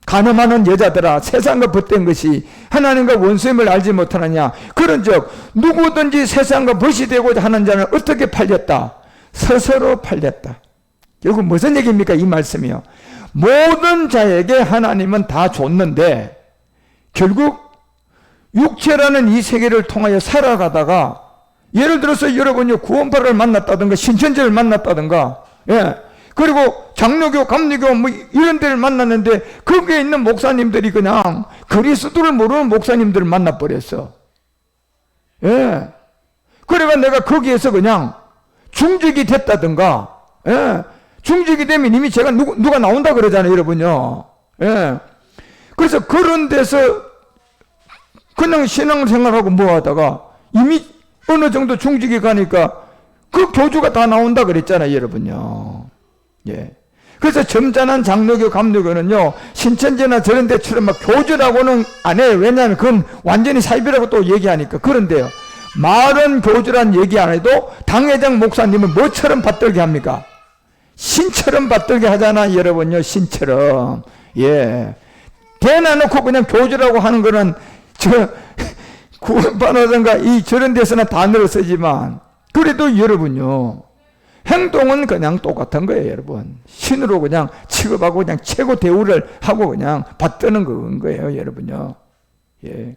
가늠하는 여자들아, 세상과 벗된 것이 하나님과 원수임을 알지 못하느냐. 그런즉 누구든지 세상과 벗이 되고자 하는 자는 어떻게 팔렸다? 스스로 팔렸다. 결국 무슨 얘기입니까? 이 말씀이요. 모든 자에게 하나님은 다 줬는데 결국 육체라는 이 세계를 통하여 살아가다가, 예를 들어서 여러분이 구원파를 만났다든가 신천지를 만났다든가, 예, 그리고 장로교, 감리교 뭐 이런 데를 만났는데 거기에 있는 목사님들이 그냥 그리스도를 모르는 목사님들을 만나버렸어. 예. 그래가 내가 거기에서 그냥 중직이 됐다든가, 예, 중직이 되면 이미 제가 누가 나온다 그러잖아요, 여러분요. 예. 그래서 그런 데서 그냥 신앙생활하고 뭐 하다가 이미 어느 정도 중직이 가니까 그 교주가 다 나온다 그랬잖아요, 여러분요. 예. 그래서 점잖은 장로교, 감로교는요, 신천지나 저런 데처럼 막 교주라고는 안 해요. 왜냐하면 그건 완전히 사입이라고 또 얘기하니까. 그런데요, 말은 교주란 얘기 안 해도 당회장 목사님은 뭐처럼 받들게 합니까? 신처럼 받들게 하잖아, 여러분요. 신처럼. 예. 대놔놓고 그냥 교주라고 하는 거는 구원받아든가 이 저런 데서는 단어를 쓰지만, 그래도 여러분요, 행동은 그냥 똑같은 거예요, 여러분. 신으로 그냥 취급하고 그냥 최고 대우를 하고 그냥 받드는 그건 거예요, 여러분요. 예.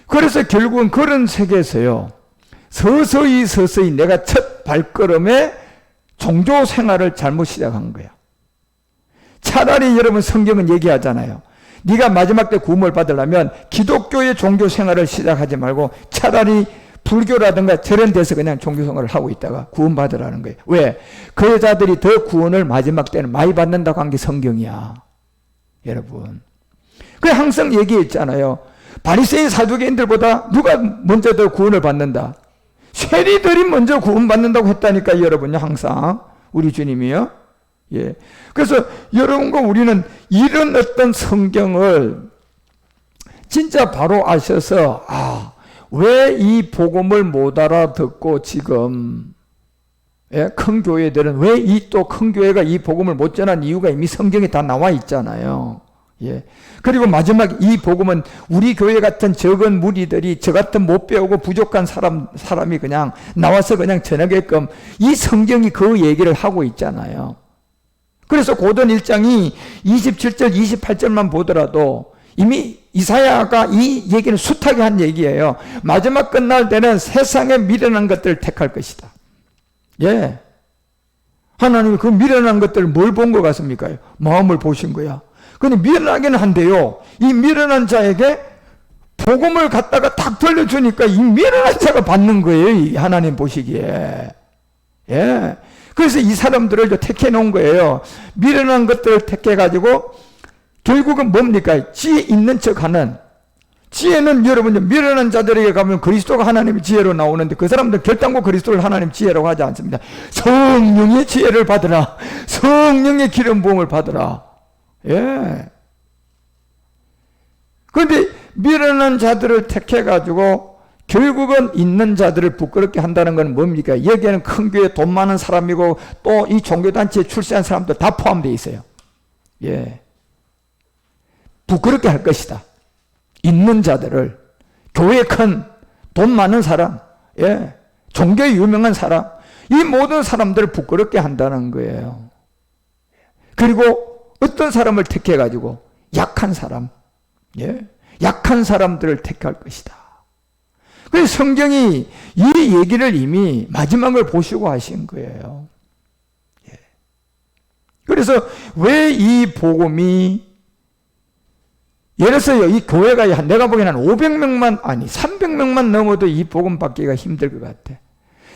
그래서 결국은 그런 세계에서요, 서서히 내가 첫 발걸음에 종교 생활을 잘못 시작한 거야. 차라리 여러분 성경은 얘기하잖아요. 네가 마지막 때 구원을 받으려면 기독교의 종교 생활을 시작하지 말고 차라리 불교라든가 저런 데서 그냥 종교 생활을 하고 있다가 구원받으라는 거예요. 왜? 그 여자들이 더 구원을 마지막 때는 많이 받는다고 한 게 성경이야, 여러분. 그 항상 얘기했잖아요. 바리새인 사두개인들보다 누가 먼저 더 구원을 받는다? 세리들이 먼저 구원받는다고 했다니까, 여러분요. 항상 우리 주님이요. 예. 그래서 여러분과 우리는 이런 어떤 성경을 진짜 바로 아셔서, 왜 이 복음을 못 알아듣고 지금, 예, 큰 교회들은 왜 이 또 큰 교회가 이 복음을 못 전한 이유가 이미 성경에 다 나와 있잖아요. 예. 그리고 마지막 이 복음은 우리 교회 같은 적은 무리들이 저 같은 못 배우고 부족한 사람이 그냥 나와서 그냥 전하게끔 이 성경이 그 얘기를 하고 있잖아요. 그래서 고전 1장이 27절, 28절만 보더라도 이미 이사야가 이 얘기는 숱하게 한 얘기예요. 마지막 끝날 때는 세상에 미련한 것들을 택할 것이다. 예. 하나님이 그 미련한 것들을 뭘 본 것 같습니까? 마음을 보신 거야. 근데 미련하기는 한데요, 이 미련한 자에게 복음을 갖다가 딱 돌려주니까 이 미련한 자가 받는 거예요, 이 하나님 보시기에. 예. 그래서 이 사람들을 택해 놓은 거예요. 미련한 것들을 택해 가지고 결국은 뭡니까? 지혜 있는 척 하는. 지혜는 여러분, 미련한 자들에게 가면 그리스도가 하나님의 지혜로 나오는데 그 사람들 결단코 그리스도를 하나님 지혜라고 하지 않습니다. 성령의 지혜를 받으라. 성령의 기름 부음을 받으라. 예. 그런데 미련한 자들을 택해가지고 결국은 있는 자들을 부끄럽게 한다는 건 뭡니까? 여기에는 큰 교회 돈 많은 사람이고 또 이 종교단체에 출세한 사람들 다 포함되어 있어요. 예. 부끄럽게 할 것이다. 있는 자들을, 교회 큰 돈 많은 사람, 예. 종교에 유명한 사람, 이 모든 사람들을 부끄럽게 한다는 거예요. 그리고 어떤 사람을 택해가지고 약한 사람, 예, 약한 사람들을 택할 것이다. 그래서 성경이 이 얘기를 이미 마지막을 보시고 하신 거예요. 예. 그래서 왜 이 복음이, 예를 들어서 이 교회가 내가 보기에는 500명만 아니 300명만 넘어도 이 복음 받기가 힘들 것 같아.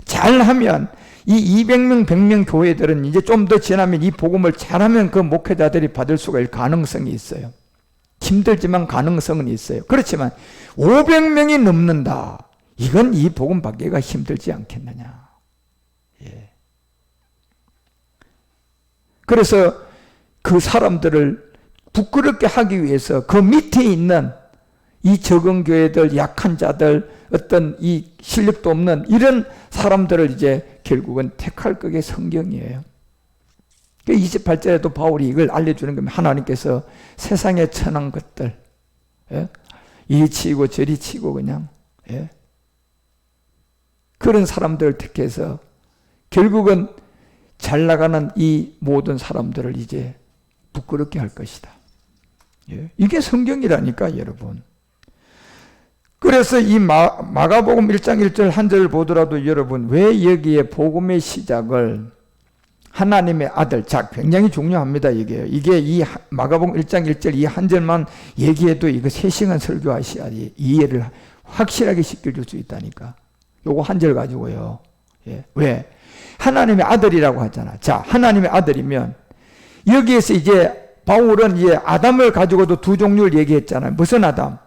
잘하면 이 200명, 100명 교회들은 이제 좀 더 지나면 이 복음을 잘하면 그 목회자들이 받을 수가 있을 가능성이 있어요. 힘들지만 가능성은 있어요. 그렇지만 500명이 넘는다. 이건 이 복음 받기가 힘들지 않겠느냐. 예. 그래서 그 사람들을 부끄럽게 하기 위해서 그 밑에 있는 이 적은 교회들, 약한 자들, 어떤 이 실력도 없는 이런 사람들을 이제 결국은 택할 그게 성경이에요. 28절에도 바울이 이걸 알려주는 겁니다. 하나님께서 세상에 천한 것들, 예? 이리 치고 저리 치고 그냥, 예? 그런 사람들을 택해서 결국은 잘 나가는 이 모든 사람들을 이제 부끄럽게 할 것이다. 예? 이게 성경이라니까 여러분. 그래서 이 마가복음 1장 1절 한 절을 보더라도 여러분, 왜 여기에 복음의 시작을 하나님의 아들, 자, 굉장히 중요합니다. 이게 이 마가복음 1장 1절 이 한 절만 얘기해도 이거 3시간 설교하셔야 이해를 확실하게 시켜줄 수 있다니까. 요거 한 절 가지고요. 예. 왜? 하나님의 아들이라고 하잖아. 자, 하나님의 아들이면 여기에서 이제 바울은 이제 아담을 가지고도 두 종류를 얘기했잖아요. 무슨 아담?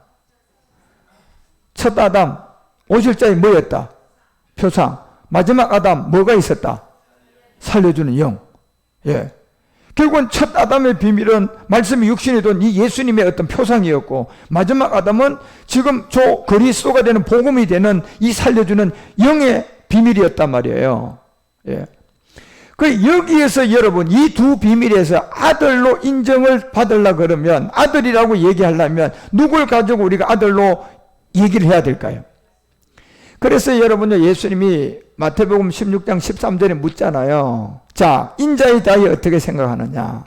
첫 아담, 오실자에 뭐였다? 표상. 마지막 아담, 뭐가 있었다? 살려주는 영. 예. 결국은 첫 아담의 비밀은 말씀이 육신이 된 이 예수님의 어떤 표상이었고, 마지막 아담은 지금 저 그리스도가 되는 복음이 되는 이 살려주는 영의 비밀이었단 말이에요. 예. 그 여기에서 여러분 이 두 비밀에서 아들로 인정을 받으려고 그러면, 아들이라고 얘기하려면 누굴 가지고 우리가 아들로 얘기를 해야 될까요? 그래서 여러분요, 예수님이 마태복음 16장 13절에 묻잖아요. 자, 인자에 대하여 어떻게 생각하느냐?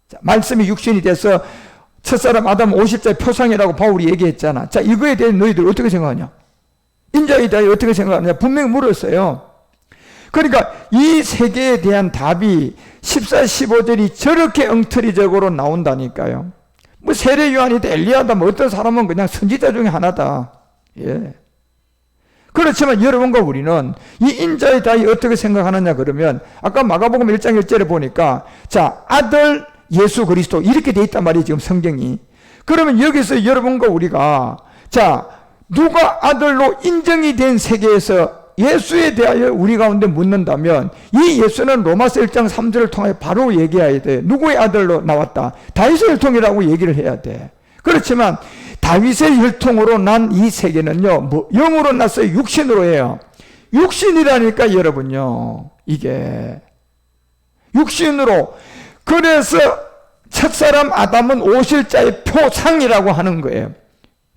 자, 말씀이 육신이 돼서 첫사람 아담 50자의 표상이라고 바울이 얘기했잖아. 자, 이거에 대해 너희들 어떻게 생각하냐? 인자에 대하여 어떻게 생각하느냐? 분명히 물었어요. 그러니까 이 세계에 대한 답이 14, 15절이 저렇게 엉터리적으로 나온다니까요. 뭐 세례 요한이다, 엘리야다, 뭐 어떤 사람은 그냥 선지자 중에 하나다. 예. 그렇지만 여러분과 우리는 이 인자에 대하여 어떻게 생각하느냐 그러면, 아까 마가복음 1장 1절에 보니까 자, 아들 예수 그리스도 이렇게 돼 있단 말이에요, 지금 성경이. 그러면 여기서 여러분과 우리가 자, 누가 아들로 인정이 된 세계에서 예수에 대하여 우리 가운데 묻는다면, 이 예수는 로마서 1장 3절을 통해 바로 얘기해야 돼. 누구의 아들로 나왔다? 다윗의 혈통이라고 얘기를 해야 돼. 그렇지만 다윗의 혈통으로 난 이 세계는요, 뭐 영으로 났어요? 육신으로 해요? 육신이라니까 여러분요, 이게 육신으로. 그래서 첫사람 아담은 오실자의 표상이라고 하는 거예요.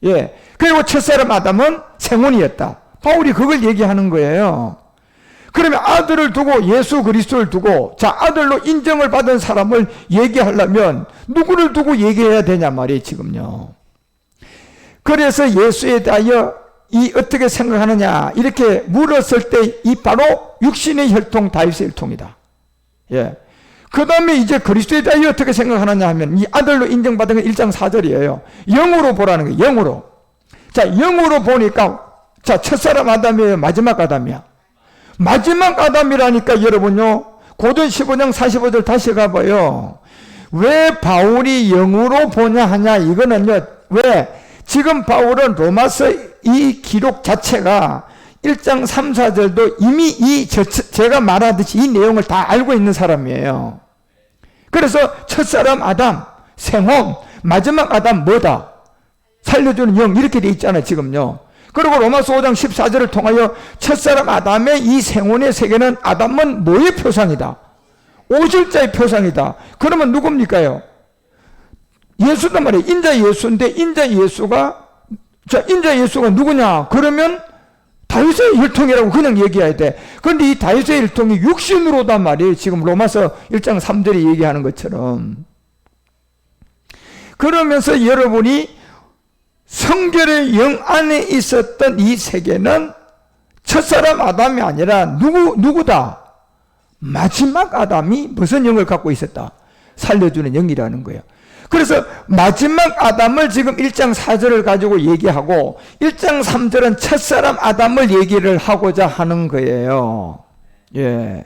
예. 그리고 첫사람 아담은 생혼이었다. 바울이 그걸 얘기하는 거예요. 그러면 아들을 두고 예수 그리스도를 두고 자 아들로 인정을 받은 사람을 얘기하려면 누구를 두고 얘기해야 되냐 말이에요 지금요. 그래서 예수에 대하여 이 어떻게 생각하느냐 이렇게 물었을 때 이 바로 육신의 혈통 다윗의 혈통이다. 예. 그 다음에 이제 그리스도에 대하여 어떻게 생각하느냐 하면 이 아들로 인정받은 건 1장 4절이에요. 영으로 보라는 거예요. 영으로. 자 영으로 보니까 자 첫사람 아담이에요 마지막 아담이야. 마지막 아담이라니까 여러분요. 고전 15장 45절 다시 가봐요. 왜 바울이 영으로 보냐 하냐 이거는요. 왜? 지금 바울은 로마서 이 기록 자체가 1장 3, 4절도 이미 제가 말하듯이 이 내용을 다 알고 있는 사람이에요. 그래서 첫사람 아담, 생혼, 마지막 아담 뭐다? 살려주는 영 이렇게 돼 있잖아요 지금요. 그리고 로마서 5장 14절을 통하여 첫사람 아담의 이 생혼의 세계는 아담은 뭐의 표상이다? 오실자의 표상이다. 그러면 누굽니까요? 예수단 말이에요. 인자 예수인데 인자 예수가 누구냐? 그러면 다윗의 혈통이라고 그냥 얘기해야 돼. 그런데 이 다윗의 혈통이 육신으로단 말이에요. 지금 로마서 1장 3절이 얘기하는 것처럼. 그러면서 여러분이 성결의 영 안에 있었던 이 세계는 첫사람 아담이 아니라 누구다? 마지막 아담이 무슨 영을 갖고 있었다? 살려주는 영이라는 거예요. 그래서 마지막 아담을 지금 1장 4절을 가지고 얘기하고 1장 3절은 첫사람 아담을 얘기를 하고자 하는 거예요. 예.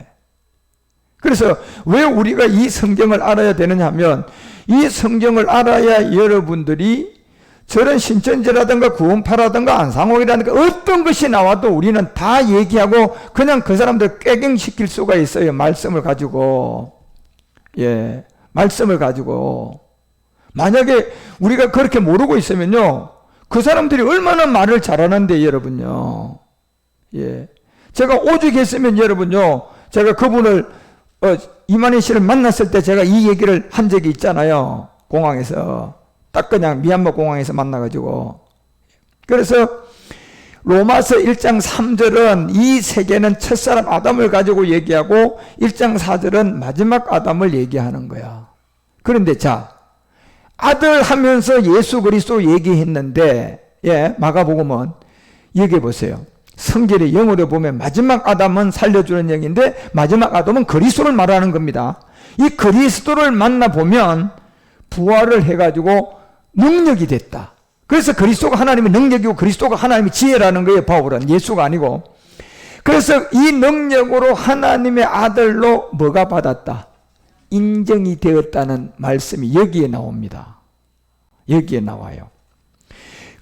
그래서 왜 우리가 이 성경을 알아야 되느냐 하면 이 성경을 알아야 여러분들이 저런 신천지라든가 구원파라든가 안상홍이라든가 어떤 것이 나와도 우리는 다 얘기하고 그냥 그 사람들 깨갱시킬 수가 있어요. 말씀을 가지고. 예. 말씀을 가지고. 만약에 우리가 그렇게 모르고 있으면요. 그 사람들이 얼마나 말을 잘하는데 여러분요. 예. 제가 오죽했으면 여러분요. 제가 그분을 이만희 씨를 만났을 때 제가 이 얘기를 한 적이 있잖아요. 공항에서. 딱 그냥 미얀마 공항에서 만나가지고. 그래서 로마서 1장 3절은 이 세계는 첫사람 아담을 가지고 얘기하고 1장 4절은 마지막 아담을 얘기하는 거야. 그런데 자, 아들 하면서 예수 그리스도 얘기했는데, 예, 마가복음은 얘기해 보세요. 성결의 영으로 보면 마지막 아담은 살려주는 영인데 마지막 아담은 그리스도를 말하는 겁니다. 이 그리스도를 만나보면 부활을 해가지고 능력이 됐다. 그래서 그리스도가 하나님의 능력이고 그리스도가 하나님의 지혜라는 거예요. 바울은 예수가 아니고. 그래서 이 능력으로 하나님의 아들로 뭐가 받았다? 인정이 되었다는 말씀이 여기에 나옵니다. 여기에 나와요.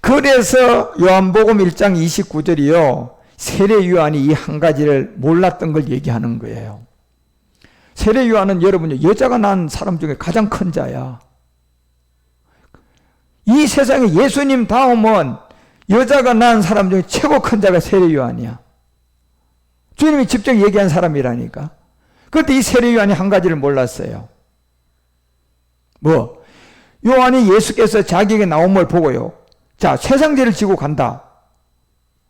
그래서 요한복음 1장 29절이요. 세례 요한이 이 한 가지를 몰랐던 걸 얘기하는 거예요. 세례 요한은 여러분요. 여자가 낳은 사람 중에 가장 큰 자야. 이 세상에 예수님 다음은 여자가 낳은 사람 중에 최고 큰 자가 세례 요한이야. 주님이 직접 얘기한 사람이라니까. 그런데 이 세례 요한이 한 가지를 몰랐어요. 뭐? 요한이 예수께서 자기에게 나온 걸 보고요. 자, 세상죄를 지고 간다.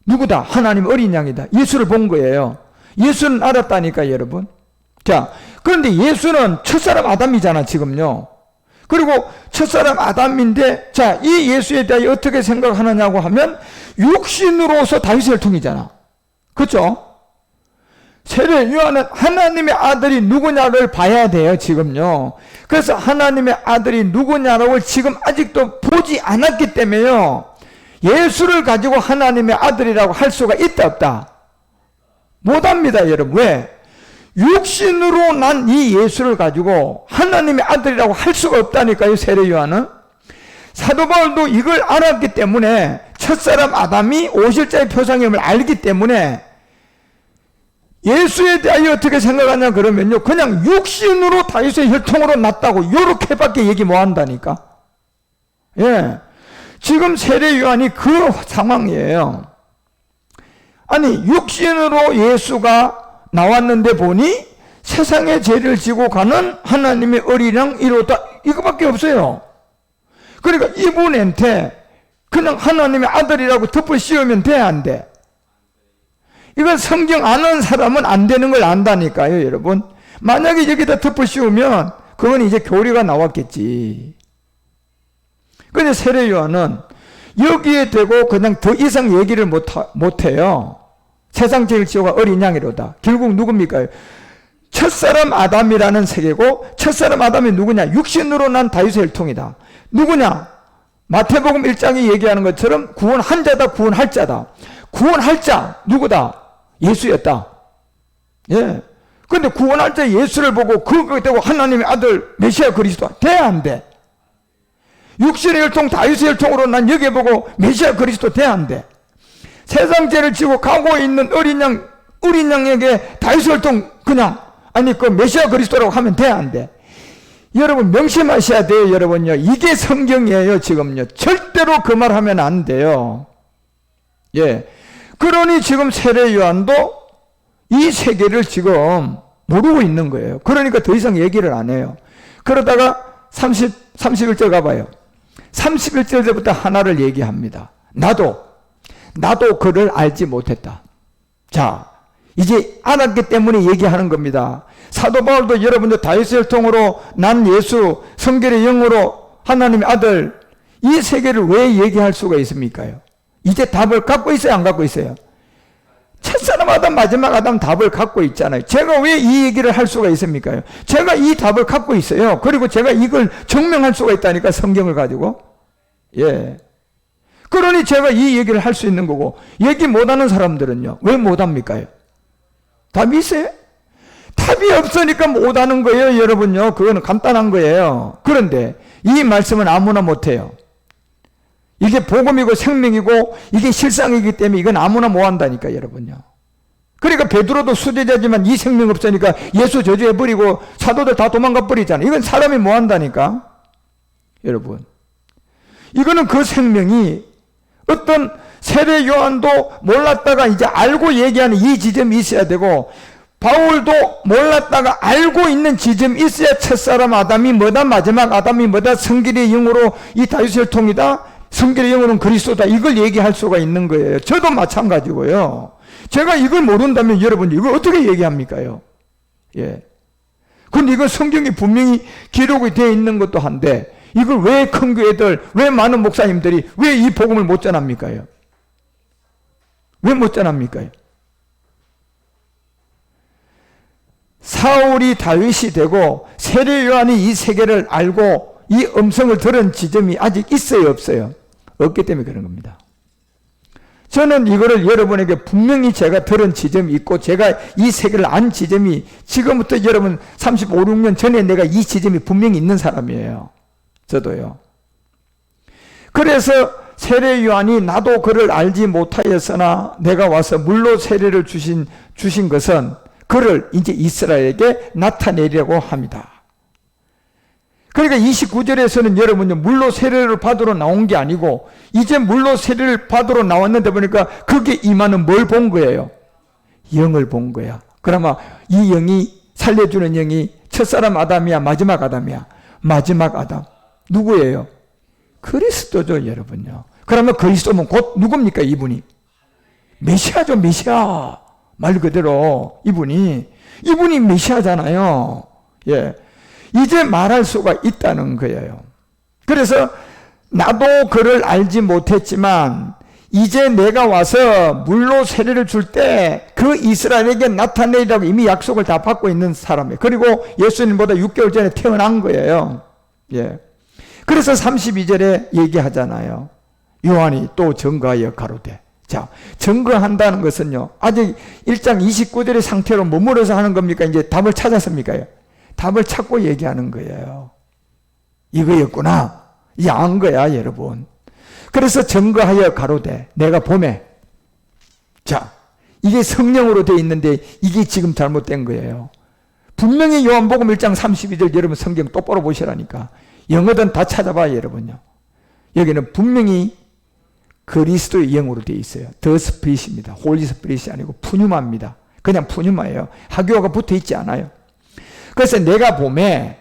누구다? 하나님 어린 양이다. 예수를 본 거예요. 예수는 알았다니까 여러분. 자, 그런데 예수는 첫사람 아담이잖아 지금요. 그리고 첫사람 아담인데 자, 이 예수에 대해 어떻게 생각하느냐고 하면 육신으로서 다윗의 혈통이잖아. 그렇죠? 세례 요한은 하나님의 아들이 누구냐를 봐야 돼요 지금요. 그래서 하나님의 아들이 누구냐를 지금 아직도 보지 않았기 때문에요. 예수를 가지고 하나님의 아들이라고 할 수가 있다 없다? 못합니다 여러분. 왜? 육신으로 난 이 예수를 가지고 하나님의 아들이라고 할 수가 없다니까요. 세례 요한은. 사도 바울도 이걸 알았기 때문에 첫사람 아담이 오실자의 표상임을 알기 때문에 예수에 대하여 어떻게 생각하냐 그러면요. 그냥 육신으로 다윗의 혈통으로 났다고 요렇게밖에 얘기 못 한다니까. 예. 지금 세례 요한이 그 상황이에요. 아니 육신으로 예수가 나왔는데 보니 세상의 죄를 지고 가는 하나님의 어린 양 이로다. 이거밖에 없어요. 그러니까 이분한테 그냥 하나님의 아들이라고 덮어 씌우면 돼, 안 돼? 이건 성경 아는 사람은 안 되는 걸 안다니까요, 여러분. 만약에 여기다 덮어 씌우면 그건 이제 교리가 나왔겠지. 근데 세례 요한은 여기에 대고 그냥 더 이상 얘기를 못해요. 세상 죄를 지고 어린 양이로다. 결국 누굽니까? 첫사람 아담이라는 세계고, 첫사람 아담이 누구냐? 육신으로 난 다윗의 혈통이다. 누구냐? 마태복음 1장이 얘기하는 것처럼 구원한 자다, 구원할 자다. 구원할 자 누구다? 예수였다. 예. 근데 구원할 자 예수를 보고 그거 되고 하나님의 아들 메시아 그리스도 돼, 안 돼? 육신의 혈통 다윗의 혈통으로 난 여기 보고 메시아 그리스도 돼, 안 돼? 세상 죄를 지고 가고 있는 어린 양에게 다윗의 혈통 그냥 아니 그 메시아 그리스도라고 하면 돼, 안 돼? 여러분 명심하셔야 돼요. 여러분요, 이게 성경이에요. 지금요 절대로 그 말 하면 안 돼요. 예. 그러니 지금 세례 요한도 이 세계를 지금 모르고 있는 거예요. 그러니까 더 이상 얘기를 안 해요. 그러다가 31절 가봐요. 31절부터 하나를 얘기합니다. 나도 그를 알지 못했다. 자, 이제 알았기 때문에 얘기하는 겁니다. 사도 바울도 여러분들 다윗의 혈통으로 난 예수, 성결의 영으로 하나님의 아들, 이 세계를 왜 얘기할 수가 있습니까? 이제 답을 갖고 있어요, 안 갖고 있어요? 첫사람 아담, 마지막 아담 답을 갖고 있잖아요. 제가 왜 이 얘기를 할 수가 있습니까? 제가 이 답을 갖고 있어요. 그리고 제가 이걸 증명할 수가 있다니까, 성경을 가지고. 예. 그러니 제가 이 얘기를 할 수 있는 거고, 얘기 못하는 사람들은요, 왜 못합니까? 답이 있어요? 답이 없으니까 못하는 거예요, 여러분요. 그거는 간단한 거예요. 그런데 이 말씀은 아무나 못해요. 이게 복음이고 생명이고 이게 실상이기 때문에 이건 아무나 못한다니까, 여러분요. 그러니까 베드로도 수제자지만 이 생명 없으니까 예수 저주해버리고 사도들 다 도망가 버리잖아요. 이건 사람이 못한다니까, 여러분. 이거는 그 생명이 어떤 세례 요한도 몰랐다가 이제 알고 얘기하는 이 지점이 있어야 되고, 바울도 몰랐다가 알고 있는 지점이 있어야 첫사람 아담이 뭐다, 마지막 아담이 뭐다, 성결의 영으로 이 다윗의 혈통이다, 성결의 영으로는 그리스도다, 이걸 얘기할 수가 있는 거예요. 저도 마찬가지고요. 제가 이걸 모른다면 여러분 이걸 어떻게 얘기합니까요? 예. 근데 이건 성경이 분명히 기록이 되어 있는 것도 한데, 이걸 왜 큰 교회들, 왜 많은 목사님들이 왜 이 복음을 못 전합니까요? 왜 못 전합니까요? 사울이 다윗이 되고 세례 요한이 이 세계를 알고 이 음성을 들은 지점이 아직 있어요, 없어요? 없기 때문에 그런 겁니다. 저는 이거를 여러분에게 분명히 제가 들은 지점이 있고 제가 이 세계를 안 지점이 지금부터 여러분 35, 6년 전에 내가 이 지점이 분명히 있는 사람이에요. 저도요. 그래서 세례 요한이 나도 그를 알지 못하였으나 내가 와서 물로 세례를 주신 것은 그를 이제 이스라엘에게 나타내려고 합니다. 그러니까 29절에서는 여러분요, 물로 세례를 받으러 나온 게 아니고 이제 물로 세례를 받으러 나왔는데 보니까 그게 임하는 뭘 본 거예요? 영을 본 거야. 그러면 이 영이, 살려주는 영이 첫사람 아담이야, 마지막 아담이야? 마지막 아담. 누구예요? 그리스도죠, 여러분요. 그러면 그리스도면 곧 누굽니까, 이분이? 메시아죠, 메시아. 말 그대로 이분이 메시아잖아요. 예. 이제 말할 수가 있다는 거예요. 그래서 나도 그를 알지 못했지만 이제 내가 와서 물로 세례를 줄 때 그 이스라엘에게 나타내리라고 이미 약속을 다 받고 있는 사람이에요. 그리고 예수님보다 6개월 전에 태어난 거예요. 예. 그래서 32절에 얘기하잖아요. 요한이 또 증거하여 가로되. 자, 증거한다는 것은요, 아직 1장 29절의 상태로 머물러서 하는 겁니까? 이제 답을 찾았습니까? 답을 찾고 얘기하는 거예요. 이거였구나. 이제 안 거야, 여러분. 그래서 증거하여 가로되, 내가 봄에. 자, 이게 성령으로 되어 있는데 이게 지금 잘못된 거예요. 분명히 요한복음 1장 32절 여러분 성경 똑바로 보시라니까. 영어든 다 찾아봐요, 여러분요. 여기는 분명히 그리스도의 영으로 되어 있어요. 더 스피릿입니다. 홀리 스피릿이 아니고 푸뉴마입니다. 그냥 푸뉴마예요. 하교가 붙어 있지 않아요. 그래서 내가 봄에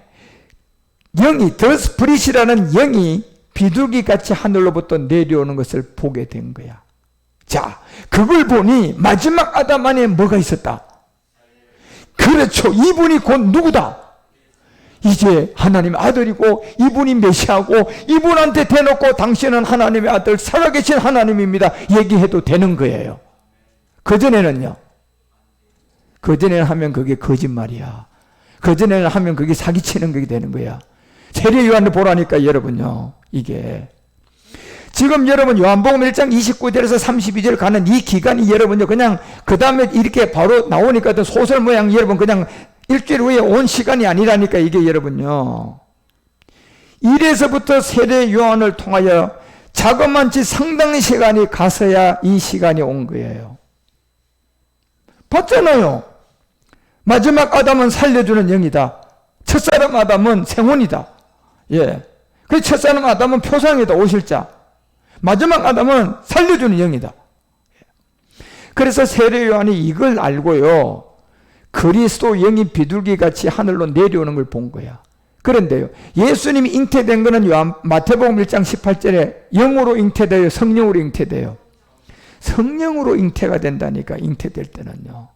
영이, 더 스프릿이라는 영이 비둘기같이 하늘로부터 내려오는 것을 보게 된 거야. 자, 그걸 보니 마지막 아담 안에 뭐가 있었다? 그렇죠. 이분이 곧 누구다? 이제 하나님의 아들이고 이분이 메시아고 이분한테 대놓고 당신은 하나님의 아들, 살아계신 하나님입니다 얘기해도 되는 거예요. 그전에는요, 그전에는 하면 그게 거짓말이야. 그전에는 하면 그게 사기치는 게 되는 거야. 세례 요한을 보라니까 여러분요, 이게 지금 여러분 요한복음 1장 29절에서 32절 가는 이 기간이 여러분요, 그냥 그 다음에 이렇게 바로 나오니까 소설 모양 여러분 그냥 일주일 후에 온 시간이 아니라니까 이게 여러분요. 이래서부터 세례 요한을 통하여 자그만치 상당히 시간이 가서야 이 시간이 온 거예요. 봤잖아요. 마지막 아담은 살려주는 영이다. 첫사람 아담은 생혼이다. 예. 그 첫사람 아담은 표상이다. 오실자. 마지막 아담은 살려주는 영이다. 그래서 세례 요한이 이걸 알고요, 그리스도 영이 비둘기같이 하늘로 내려오는 걸 본 거야. 그런데요, 예수님이 잉태된 거는 마태복음 1장 18절에 영으로 잉태돼요, 성령으로 잉태돼요. 성령으로 잉태가 된다니까, 잉태될 때는요.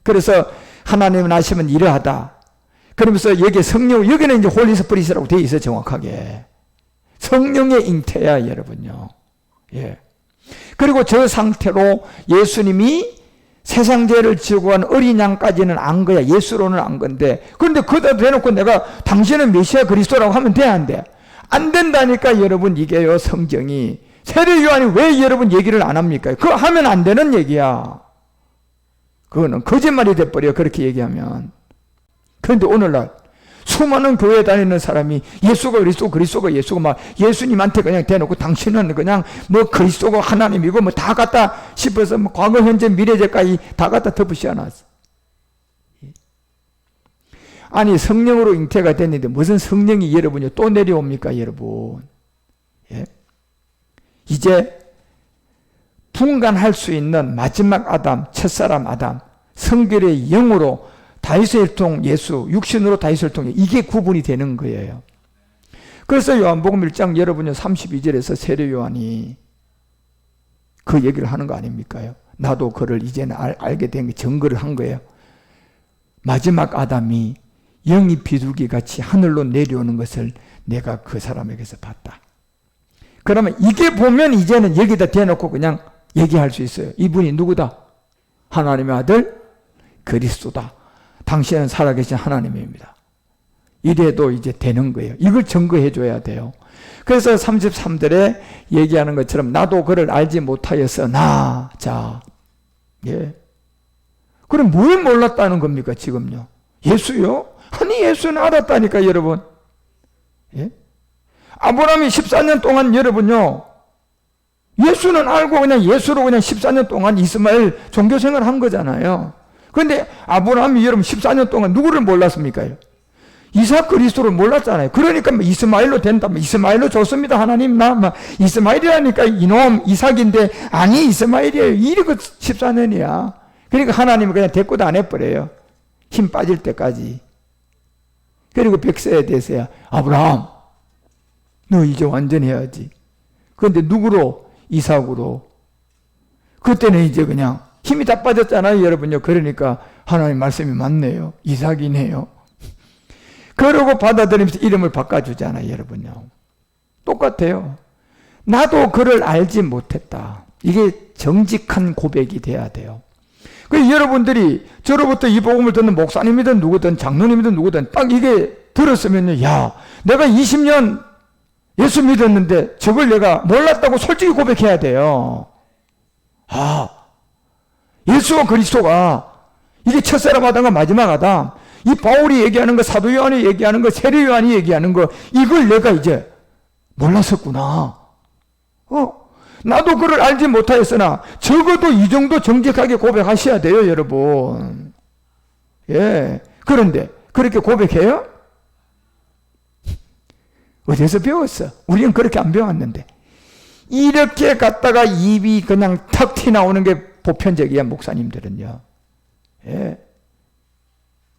그래서 하나님은 하시면 이러하다. 그러면서 여기 성령, 여기는 이제 홀리 스피릿이라고 되어 있어, 정확하게. 성령의 잉태야, 여러분요. 예. 그리고 저 상태로 예수님이 세상 죄를 지고 간 어린 양까지는 안 거야. 예수로는 안 건데. 그런데 그다 대놓고 내가 당신은 메시아 그리스도라고 하면 돼, 안 돼? 안 된다니까, 여러분, 이게요, 성경이. 세례 요한이 왜 여러분 얘기를 안 합니까? 그거 하면 안 되는 얘기야. 그거는 거짓말이 돼버려, 그렇게 얘기하면. 그런데 오늘날 수많은 교회 다니는 사람이 예수가 그리스도, 그리스도가 예수가 막 예수님한테 그냥 대놓고 당신은 그냥 뭐 그리스도가 하나님이고 뭐 다 갖다 싶어서 뭐 과거, 현재, 미래제까지 다 갖다 덮으셔놨어. 아니, 성령으로 잉태가 됐는데 무슨 성령이 여러분이 또 내려옵니까, 여러분? 예? 이제 분간할 수 있는 마지막 아담, 첫사람 아담, 성결의 영으로 다윗의 혈통 예수, 육신으로 다윗의 혈통, 이게 구분이 되는 거예요. 그래서 요한복음 1장 여러분요 32절에서 세례 요한이 그 얘기를 하는 거 아닙니까요? 나도 그를 이제는 알게 된 게 증거를 한 거예요. 마지막 아담이 영이 비둘기같이 하늘로 내려오는 것을 내가 그 사람에게서 봤다. 그러면 이게 보면 이제는 여기다 대놓고 그냥 얘기할 수 있어요. 이분이 누구다? 하나님의 아들 그리스도다. 당신은 살아계신 하나님입니다. 이래도 이제 되는 거예요. 이걸 증거해 줘야 돼요. 그래서 33절에 얘기하는 것처럼 나도 그를 알지 못하였으나, 자, 예. 그럼 뭘 몰랐다는 겁니까, 지금요? 예수요? 아니, 예수는 알았다니까, 여러분. 예? 아브라함이 14년 동안 여러분요, 예수는 알고 그냥 예수로 그냥 14년 동안 이스마엘 종교생활을 한 거잖아요. 그런데 아브라함이 여러분 14년 동안 누구를 몰랐습니까? 이삭 그리스도를 몰랐잖아요. 그러니까 이스마엘로 된다. 이스마엘로 좋습니다. 하나님 나 이스마엘이라니까 이놈 이삭인데 아니 이스마엘이에요. 이러고 14년이야. 그러니까 하나님은 그냥 대꾸도 안 해버려요. 힘 빠질 때까지. 그리고 백세에 대해서야 아브라함 너 이제 완전 해야지. 그런데 누구로? 이삭으로. 그때는 이제 그냥 힘이 다 빠졌잖아요, 여러분요. 그러니까 하나님 말씀이 맞네요. 이삭이네요. 그러고 받아들이면서 이름을 바꿔주잖아요, 여러분요. 똑같아요. 나도 그를 알지 못했다. 이게 정직한 고백이 돼야 돼요. 그래서 여러분들이 저로부터 이 복음을 듣는 목사님이든 누구든 장로님이든 누구든 딱 이게 들었으면요, 야, 내가 20년 예수 믿었는데 저걸 내가 몰랐다고 솔직히 고백해야 돼요. 아, 예수와 그리스도가 이게 첫사람 아담과 마지막 아담, 이 바울이 얘기하는 거, 사도 요한이 얘기하는 거, 세례 요한이 얘기하는 거, 이걸 내가 이제 몰랐었구나. 나도 그를 알지 못하였으나 적어도 이 정도 정직하게 고백하셔야 돼요, 여러분. 예. 그런데 그렇게 고백해요? 어디서 배웠어? 우리는 그렇게 안 배웠는데. 이렇게 갔다가 입이 그냥 턱 튀나오는 게 보편적이야, 목사님들은요. 예.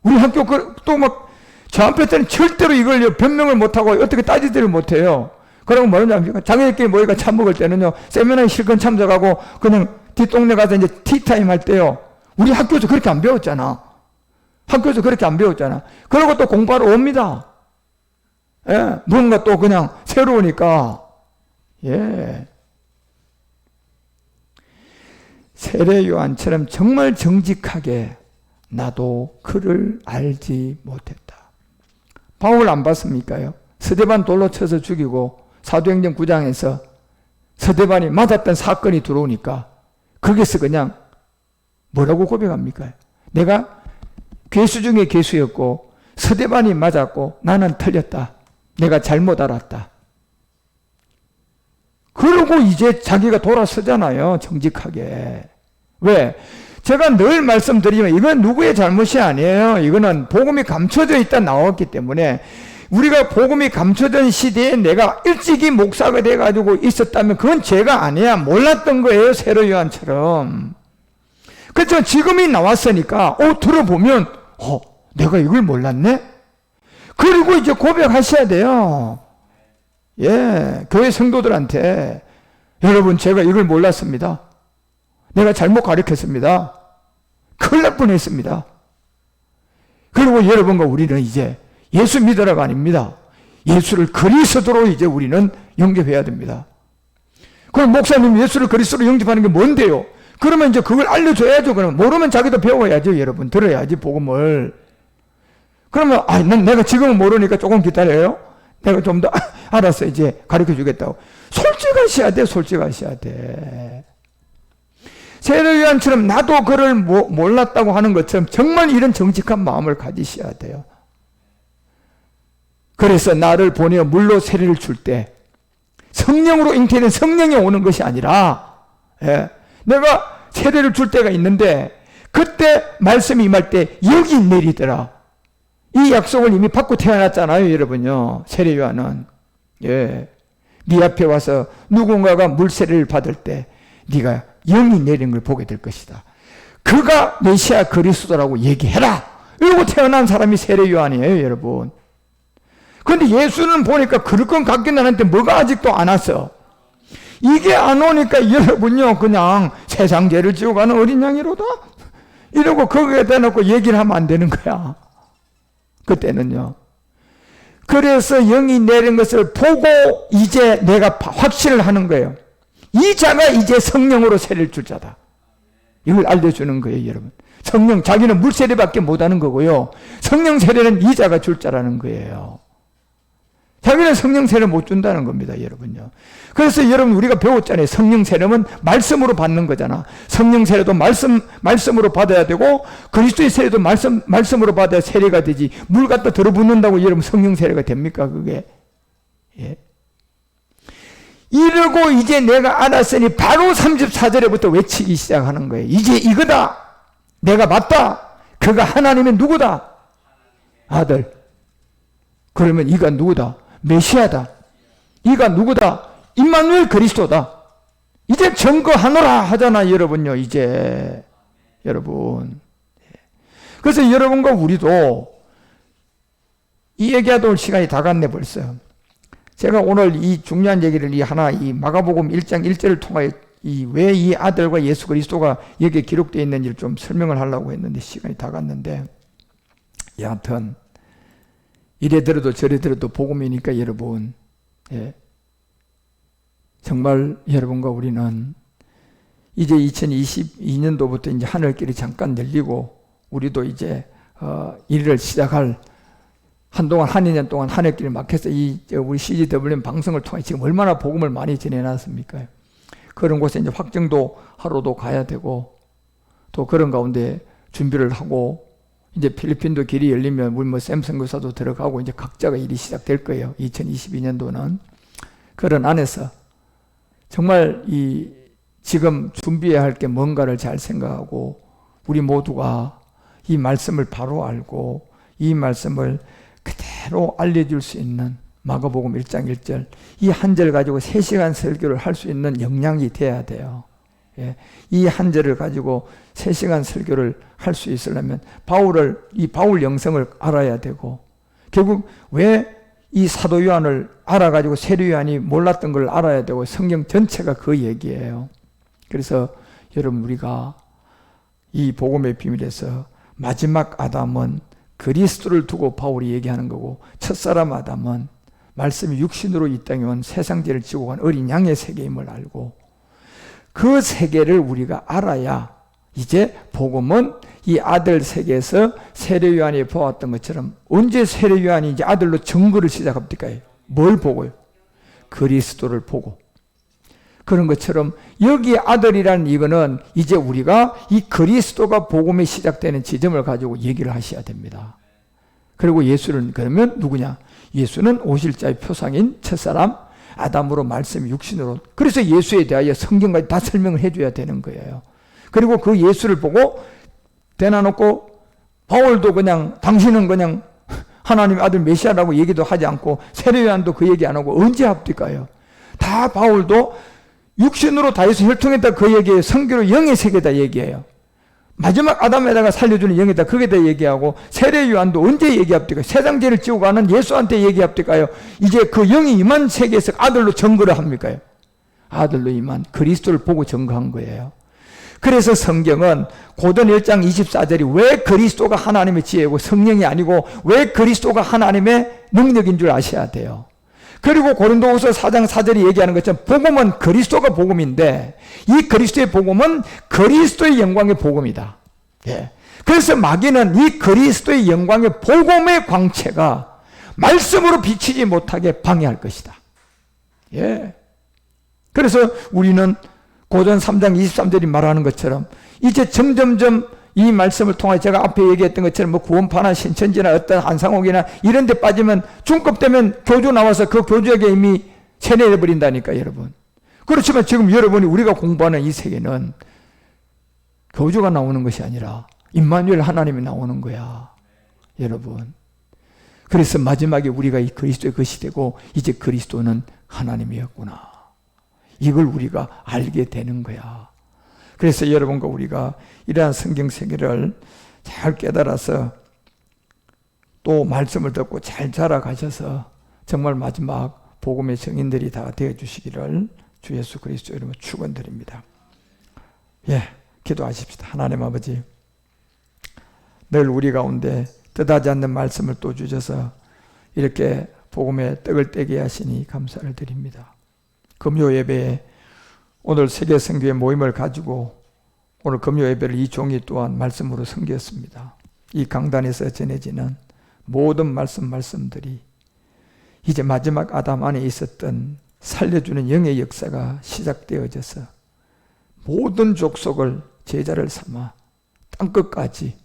우리 학교 또 막 저한테 때는 절대로 이걸 변명을 못하고 어떻게 따지지를 못해요. 그러고 뭐냐 합니까? 자기들끼리 모이가 참 먹을 때는요, 세미나에 실컷 참석하고 그냥 뒷동네 가서 이제 티타임 할 때요, 우리 학교에서 그렇게 안 배웠잖아. 학교에서 그렇게 안 배웠잖아. 그러고 또 공부하러 옵니다. 예, 뭔가 또 그냥 새로우니까. 예. 세례 요한처럼 정말 정직하게 나도 그를 알지 못했다. 바울 안 봤습니까요? 스데반 돌로 쳐서 죽이고 사도행전 9장에서 스데반이 맞았던 사건이 들어오니까 거기서 그냥 뭐라고 고백합니까? 내가 괴수 중에 괴수였고 스데반이 맞았고 나는 틀렸다. 내가 잘못 알았다. 그러고 이제 자기가 돌아서잖아요. 정직하게. 왜? 제가 늘 말씀드리면 이건 누구의 잘못이 아니에요. 이거는 복음이 감춰져 있다 나왔기 때문에 우리가 복음이 감춰진 시대에 내가 일찍이 목사가 돼가지고 있었다면 그건 죄가 아니야. 몰랐던 거예요. 세례 요한처럼. 그렇죠. 지금이 나왔으니까 들어보면 내가 이걸 몰랐네? 그리고 이제 고백하셔야 돼요. 예, 교회 성도들한테 여러분 제가 이걸 몰랐습니다. 내가 잘못 가르쳤습니다. 큰일 날 뻔했습니다. 그리고 여러분과 우리는 이제 예수 믿으라가 아닙니다. 예수를 그리스도로 이제 우리는 영접해야 됩니다. 그럼 목사님 예수를 그리스도로 영접하는 게 뭔데요? 그러면 이제 그걸 알려줘야죠. 그럼 모르면 자기도 배워야죠. 여러분 들어야지 복음을. 그러면 내가 지금은 모르니까 조금 기다려요. 내가 좀 더 알았어 이제 가르쳐 주겠다고. 솔직하셔야 돼. 솔직하셔야 돼. 세례 요한처럼 나도 그를 몰랐다고 하는 것처럼 정말 이런 정직한 마음을 가지셔야 돼요. 그래서 나를 보내어 물로 세례를 줄 때 성령으로 잉태된 성령이 오는 것이 아니라 내가 세례를 줄 때가 있는데 그때 말씀이 임할 때 여기 내리더라. 이 약속을 이미 받고 태어났잖아요. 여러분요. 세례 요한은. 예. 네 앞에 와서 누군가가 물 세례를 받을 때 네가 영이 내리는 걸 보게 될 것이다. 그가 메시아 그리스도라고 얘기해라. 이러고 태어난 사람이 세례 요한이에요. 여러분. 그런데 예수는 보니까 그럴 건 같긴 하는데 뭐가 아직도 안 왔어. 이게 안 오니까 여러분요 그냥 세상 죄를 지고 가는 어린 양이로다 이러고 거기에다 놓고 얘기를 하면 안 되는 거야. 그때는요. 그래서 영이 내린 것을 보고 이제 내가 확신을 하는 거예요. 이 자가 이제 성령으로 세례를 줄 자다. 이걸 알려주는 거예요. 여러분. 성령, 자기는 물 세례밖에 못하는 거고요. 성령 세례는 이 자가 줄 자라는 거예요. 자기는 성령 세례를 못 준다는 겁니다. 여러분요. 그래서 여러분 우리가 배웠잖아요. 성령 세례는 말씀으로 받는 거잖아. 성령 세례도 말씀으로 받아야 되고 그리스도의 세례도 말씀으로 받아야 세례가 되지. 물 갖다 들어붓는다고 여러분 성령 세례가 됩니까? 그게. 예. 이러고 이제 내가 알았으니 바로 34절에부터 외치기 시작하는 거예요. 이제 이거다. 내가 맞다. 그가 하나님의 누구다? 아들. 그러면 이가 누구다? 메시아다. 이가 누구다? 임마누엘 그리스도다. 이제 증거하노라 하잖아, 여러분요, 이제. 여러분. 그래서 여러분과 우리도 이 얘기하다 올 시간이 다 갔네, 벌써. 제가 오늘 이 중요한 얘기를 이 마가복음 1장 1절을 통하여 왜 이 아들과 예수 그리스도가 여기에 기록되어 있는지를 좀 설명을 하려고 했는데 시간이 다 갔는데, 여하튼 이래 들어도 저래 들어도 복음이니까 여러분, 예. 정말 여러분과 우리는 이제 2022년도부터 이제 하늘길이 잠깐 열리고 우리도 이제 일을 시작할 한동안 한 2년 동안 하늘길이 막혀서 우리 CGWM 방송을 통해 지금 얼마나 복음을 많이 전해놨습니까? 그런 곳에 이제 확정도 하러도 가야 되고 또 그런 가운데 준비를 하고 이제 필리핀도 길이 열리면 우리 샘 선교사도 들어가고 이제 각자가 일이 시작될 거예요. 2022년도는. 그런 안에서 정말 지금 준비해야 할 게 뭔가를 잘 생각하고 우리 모두가 이 말씀을 바로 알고 이 말씀을 그대로 알려줄 수 있는 마가복음 1장 1절 이 한 절 가지고 3시간 설교를 할 수 있는 역량이 돼야 돼요. 예. 이 한 절을 가지고 3시간 설교를 할 수 있으려면 이 바울 영성을 알아야 되고, 결국 왜 이 사도 요한을 알아가지고 세례 요한이 몰랐던 걸 알아야 되고, 성경 전체가 그 얘기예요. 그래서 여러분, 우리가 이 복음의 비밀에서 마지막 아담은 그리스도를 두고 바울이 얘기하는 거고, 첫사람 아담은 말씀이 육신으로 이 땅에 온 세상죄를 지고 간 어린 양의 세계임을 알고, 그 세계를 우리가 알아야 이제 복음은 이 아들 세계에서 세례 요한이 보았던 것처럼, 언제 세례 요한이 이제 아들로 증거를 시작합니까? 뭘 보고요? 그리스도를 보고. 그런 것처럼 여기 아들이라는 이거는 이제 우리가 이 그리스도가 복음이 시작되는 지점을 가지고 얘기를 하셔야 됩니다. 그리고 예수는 그러면 누구냐? 예수는 오실 자의 표상인 첫사람 아담으로 말씀이 육신으로. 그래서 예수에 대하여 성경까지 다 설명을 해줘야 되는 거예요. 그리고 그 예수를 보고 대놔놓고 바울도 그냥 당신은 그냥 하나님의 아들 메시아라고 얘기도 하지 않고, 세례 요한도 그 얘기 안 하고 언제 합니까요? 다 바울도 육신으로 다해서 혈통에다 그 얘기해요. 성교로 영의 세계다 얘기해요. 마지막 아담에다가 살려주는 영에다 거기다 얘기하고, 세례 요한도 언제 얘기합니까? 세상죄를 지고 가는 예수한테 얘기합니까요? 이제 그 영이 임한 세계에서 아들로 증거를 합니까요? 아들로 임한 그리스도를 보고 증거한 거예요. 그래서 성경은 고전 1장 24절이 왜 그리스도가 하나님의 지혜고 성령이 아니고 왜 그리스도가 하나님의 능력인 줄 아셔야 돼요. 그리고 고린도후서 4장 4절이 얘기하는 것처럼 복음은 그리스도가 복음인데, 이 그리스도의 복음은 그리스도의 영광의 복음이다. 예. 그래서 마귀는 이 그리스도의 영광의 복음의 광채가 말씀으로 비치지 못하게 방해할 것이다. 예. 그래서 우리는 고전 3장 23절이 말하는 것처럼 이제 점점점 이 말씀을 통해 제가 앞에 얘기했던 것처럼 뭐 구원파나 신천지나 어떤 한상옥이나 이런 데 빠지면 중급 되면 교주 나와서 그 교주에게 이미 세뇌해버린다니까, 여러분. 그렇지만 지금 여러분이 우리가 공부하는 이 세계는 교주가 나오는 것이 아니라 임마누엘 하나님이 나오는 거야, 여러분. 그래서 마지막에 우리가 이 그리스도의 것이 되고 이제 그리스도는 하나님이었구나, 이걸 우리가 알게 되는 거야. 그래서 여러분과 우리가 이러한 성경 세계를 잘 깨달아서 또 말씀을 듣고 잘 자라가셔서 정말 마지막 복음의 증인들이 다 되어주시기를 주 예수 그리스도 이름으로 축원드립니다. 예, 기도하십시다. 하나님 아버지, 늘 우리 가운데 뜻하지 않는 말씀을 또 주셔서 이렇게 복음의 떡을 떼게 하시니 감사를 드립니다. 금요 예배에 오늘 세계 선교회 모임을 가지고 오늘 금요 예배를 이 종이 또한 말씀으로 섬겼습니다. 이 강단에서 전해지는 모든 말씀들이 이제 마지막 아담 안에 있었던 살려주는 영의 역사가 시작되어져서 모든 족속을 제자를 삼아 땅끝까지,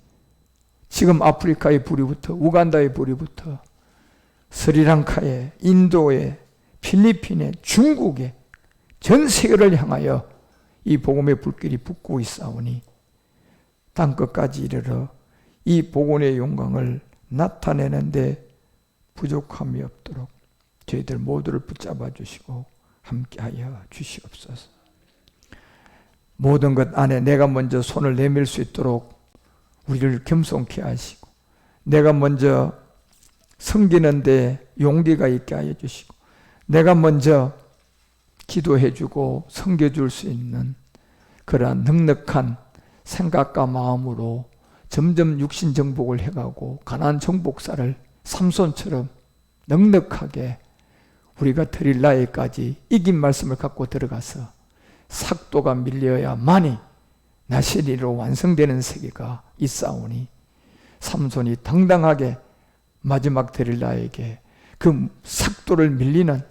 지금 아프리카의 부류부터 우간다의 부류부터 스리랑카에, 인도에, 필리핀에, 중국에, 전 세계를 향하여 이 복음의 불길이 붙고 있사오니 땅끝까지 이르러 이 복음의 영광을 나타내는데 부족함이 없도록 저희들 모두를 붙잡아 주시고 함께하여 주시옵소서. 모든 것 안에 내가 먼저 손을 내밀 수 있도록 우리를 겸손케 하시고, 내가 먼저 섬기는데 용기가 있게 하여 주시고, 내가 먼저 기도해주고 섬겨줄 수 있는 그러한 넉넉한 생각과 마음으로 점점 육신 정복을 해가고 가나안 정복사를 삼손처럼 넉넉하게 우리가 드릴 나이까지 이긴 말씀을 갖고 들어가서 삭도가 밀려야만이 나시리로 완성되는 세계가 있사오니, 삼손이 당당하게 마지막 드릴 나에게 그 삭도를 밀리는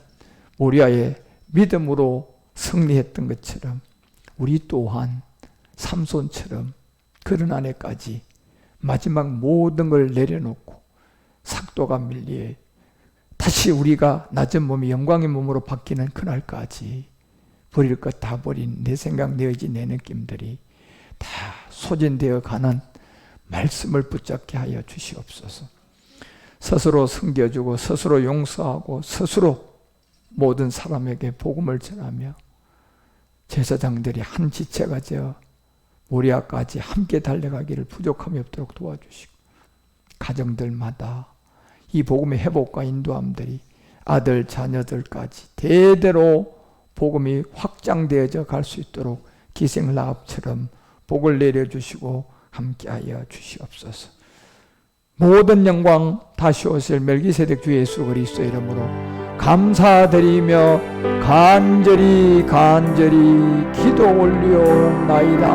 모리아의 믿음으로 승리했던 것처럼 우리 또한 삼손처럼 그런 안에까지 마지막 모든 걸 내려놓고 삭도가 밀리에 다시 우리가 낮은 몸이 영광의 몸으로 바뀌는 그날까지 버릴 것 다 버린 내 생각, 내 의지, 내 느낌들이 다 소진되어 가는 말씀을 붙잡게 하여 주시옵소서. 스스로 섬겨주고 스스로 용서하고 스스로 모든 사람에게 복음을 전하며 제사장들이 한 지체가 되어 모리아까지 함께 달려가기를 부족함이 없도록 도와주시고, 가정들마다 이 복음의 회복과 인도함들이 아들 자녀들까지 대대로 복음이 확장되어져 갈 수 있도록 기생라합처럼 복을 내려주시고 함께하여 주시옵소서. 모든 영광 다시 오실 멜기세덱 주 예수 그리스도 이름으로 감사드리며 간절히 기도 올리옵나이다.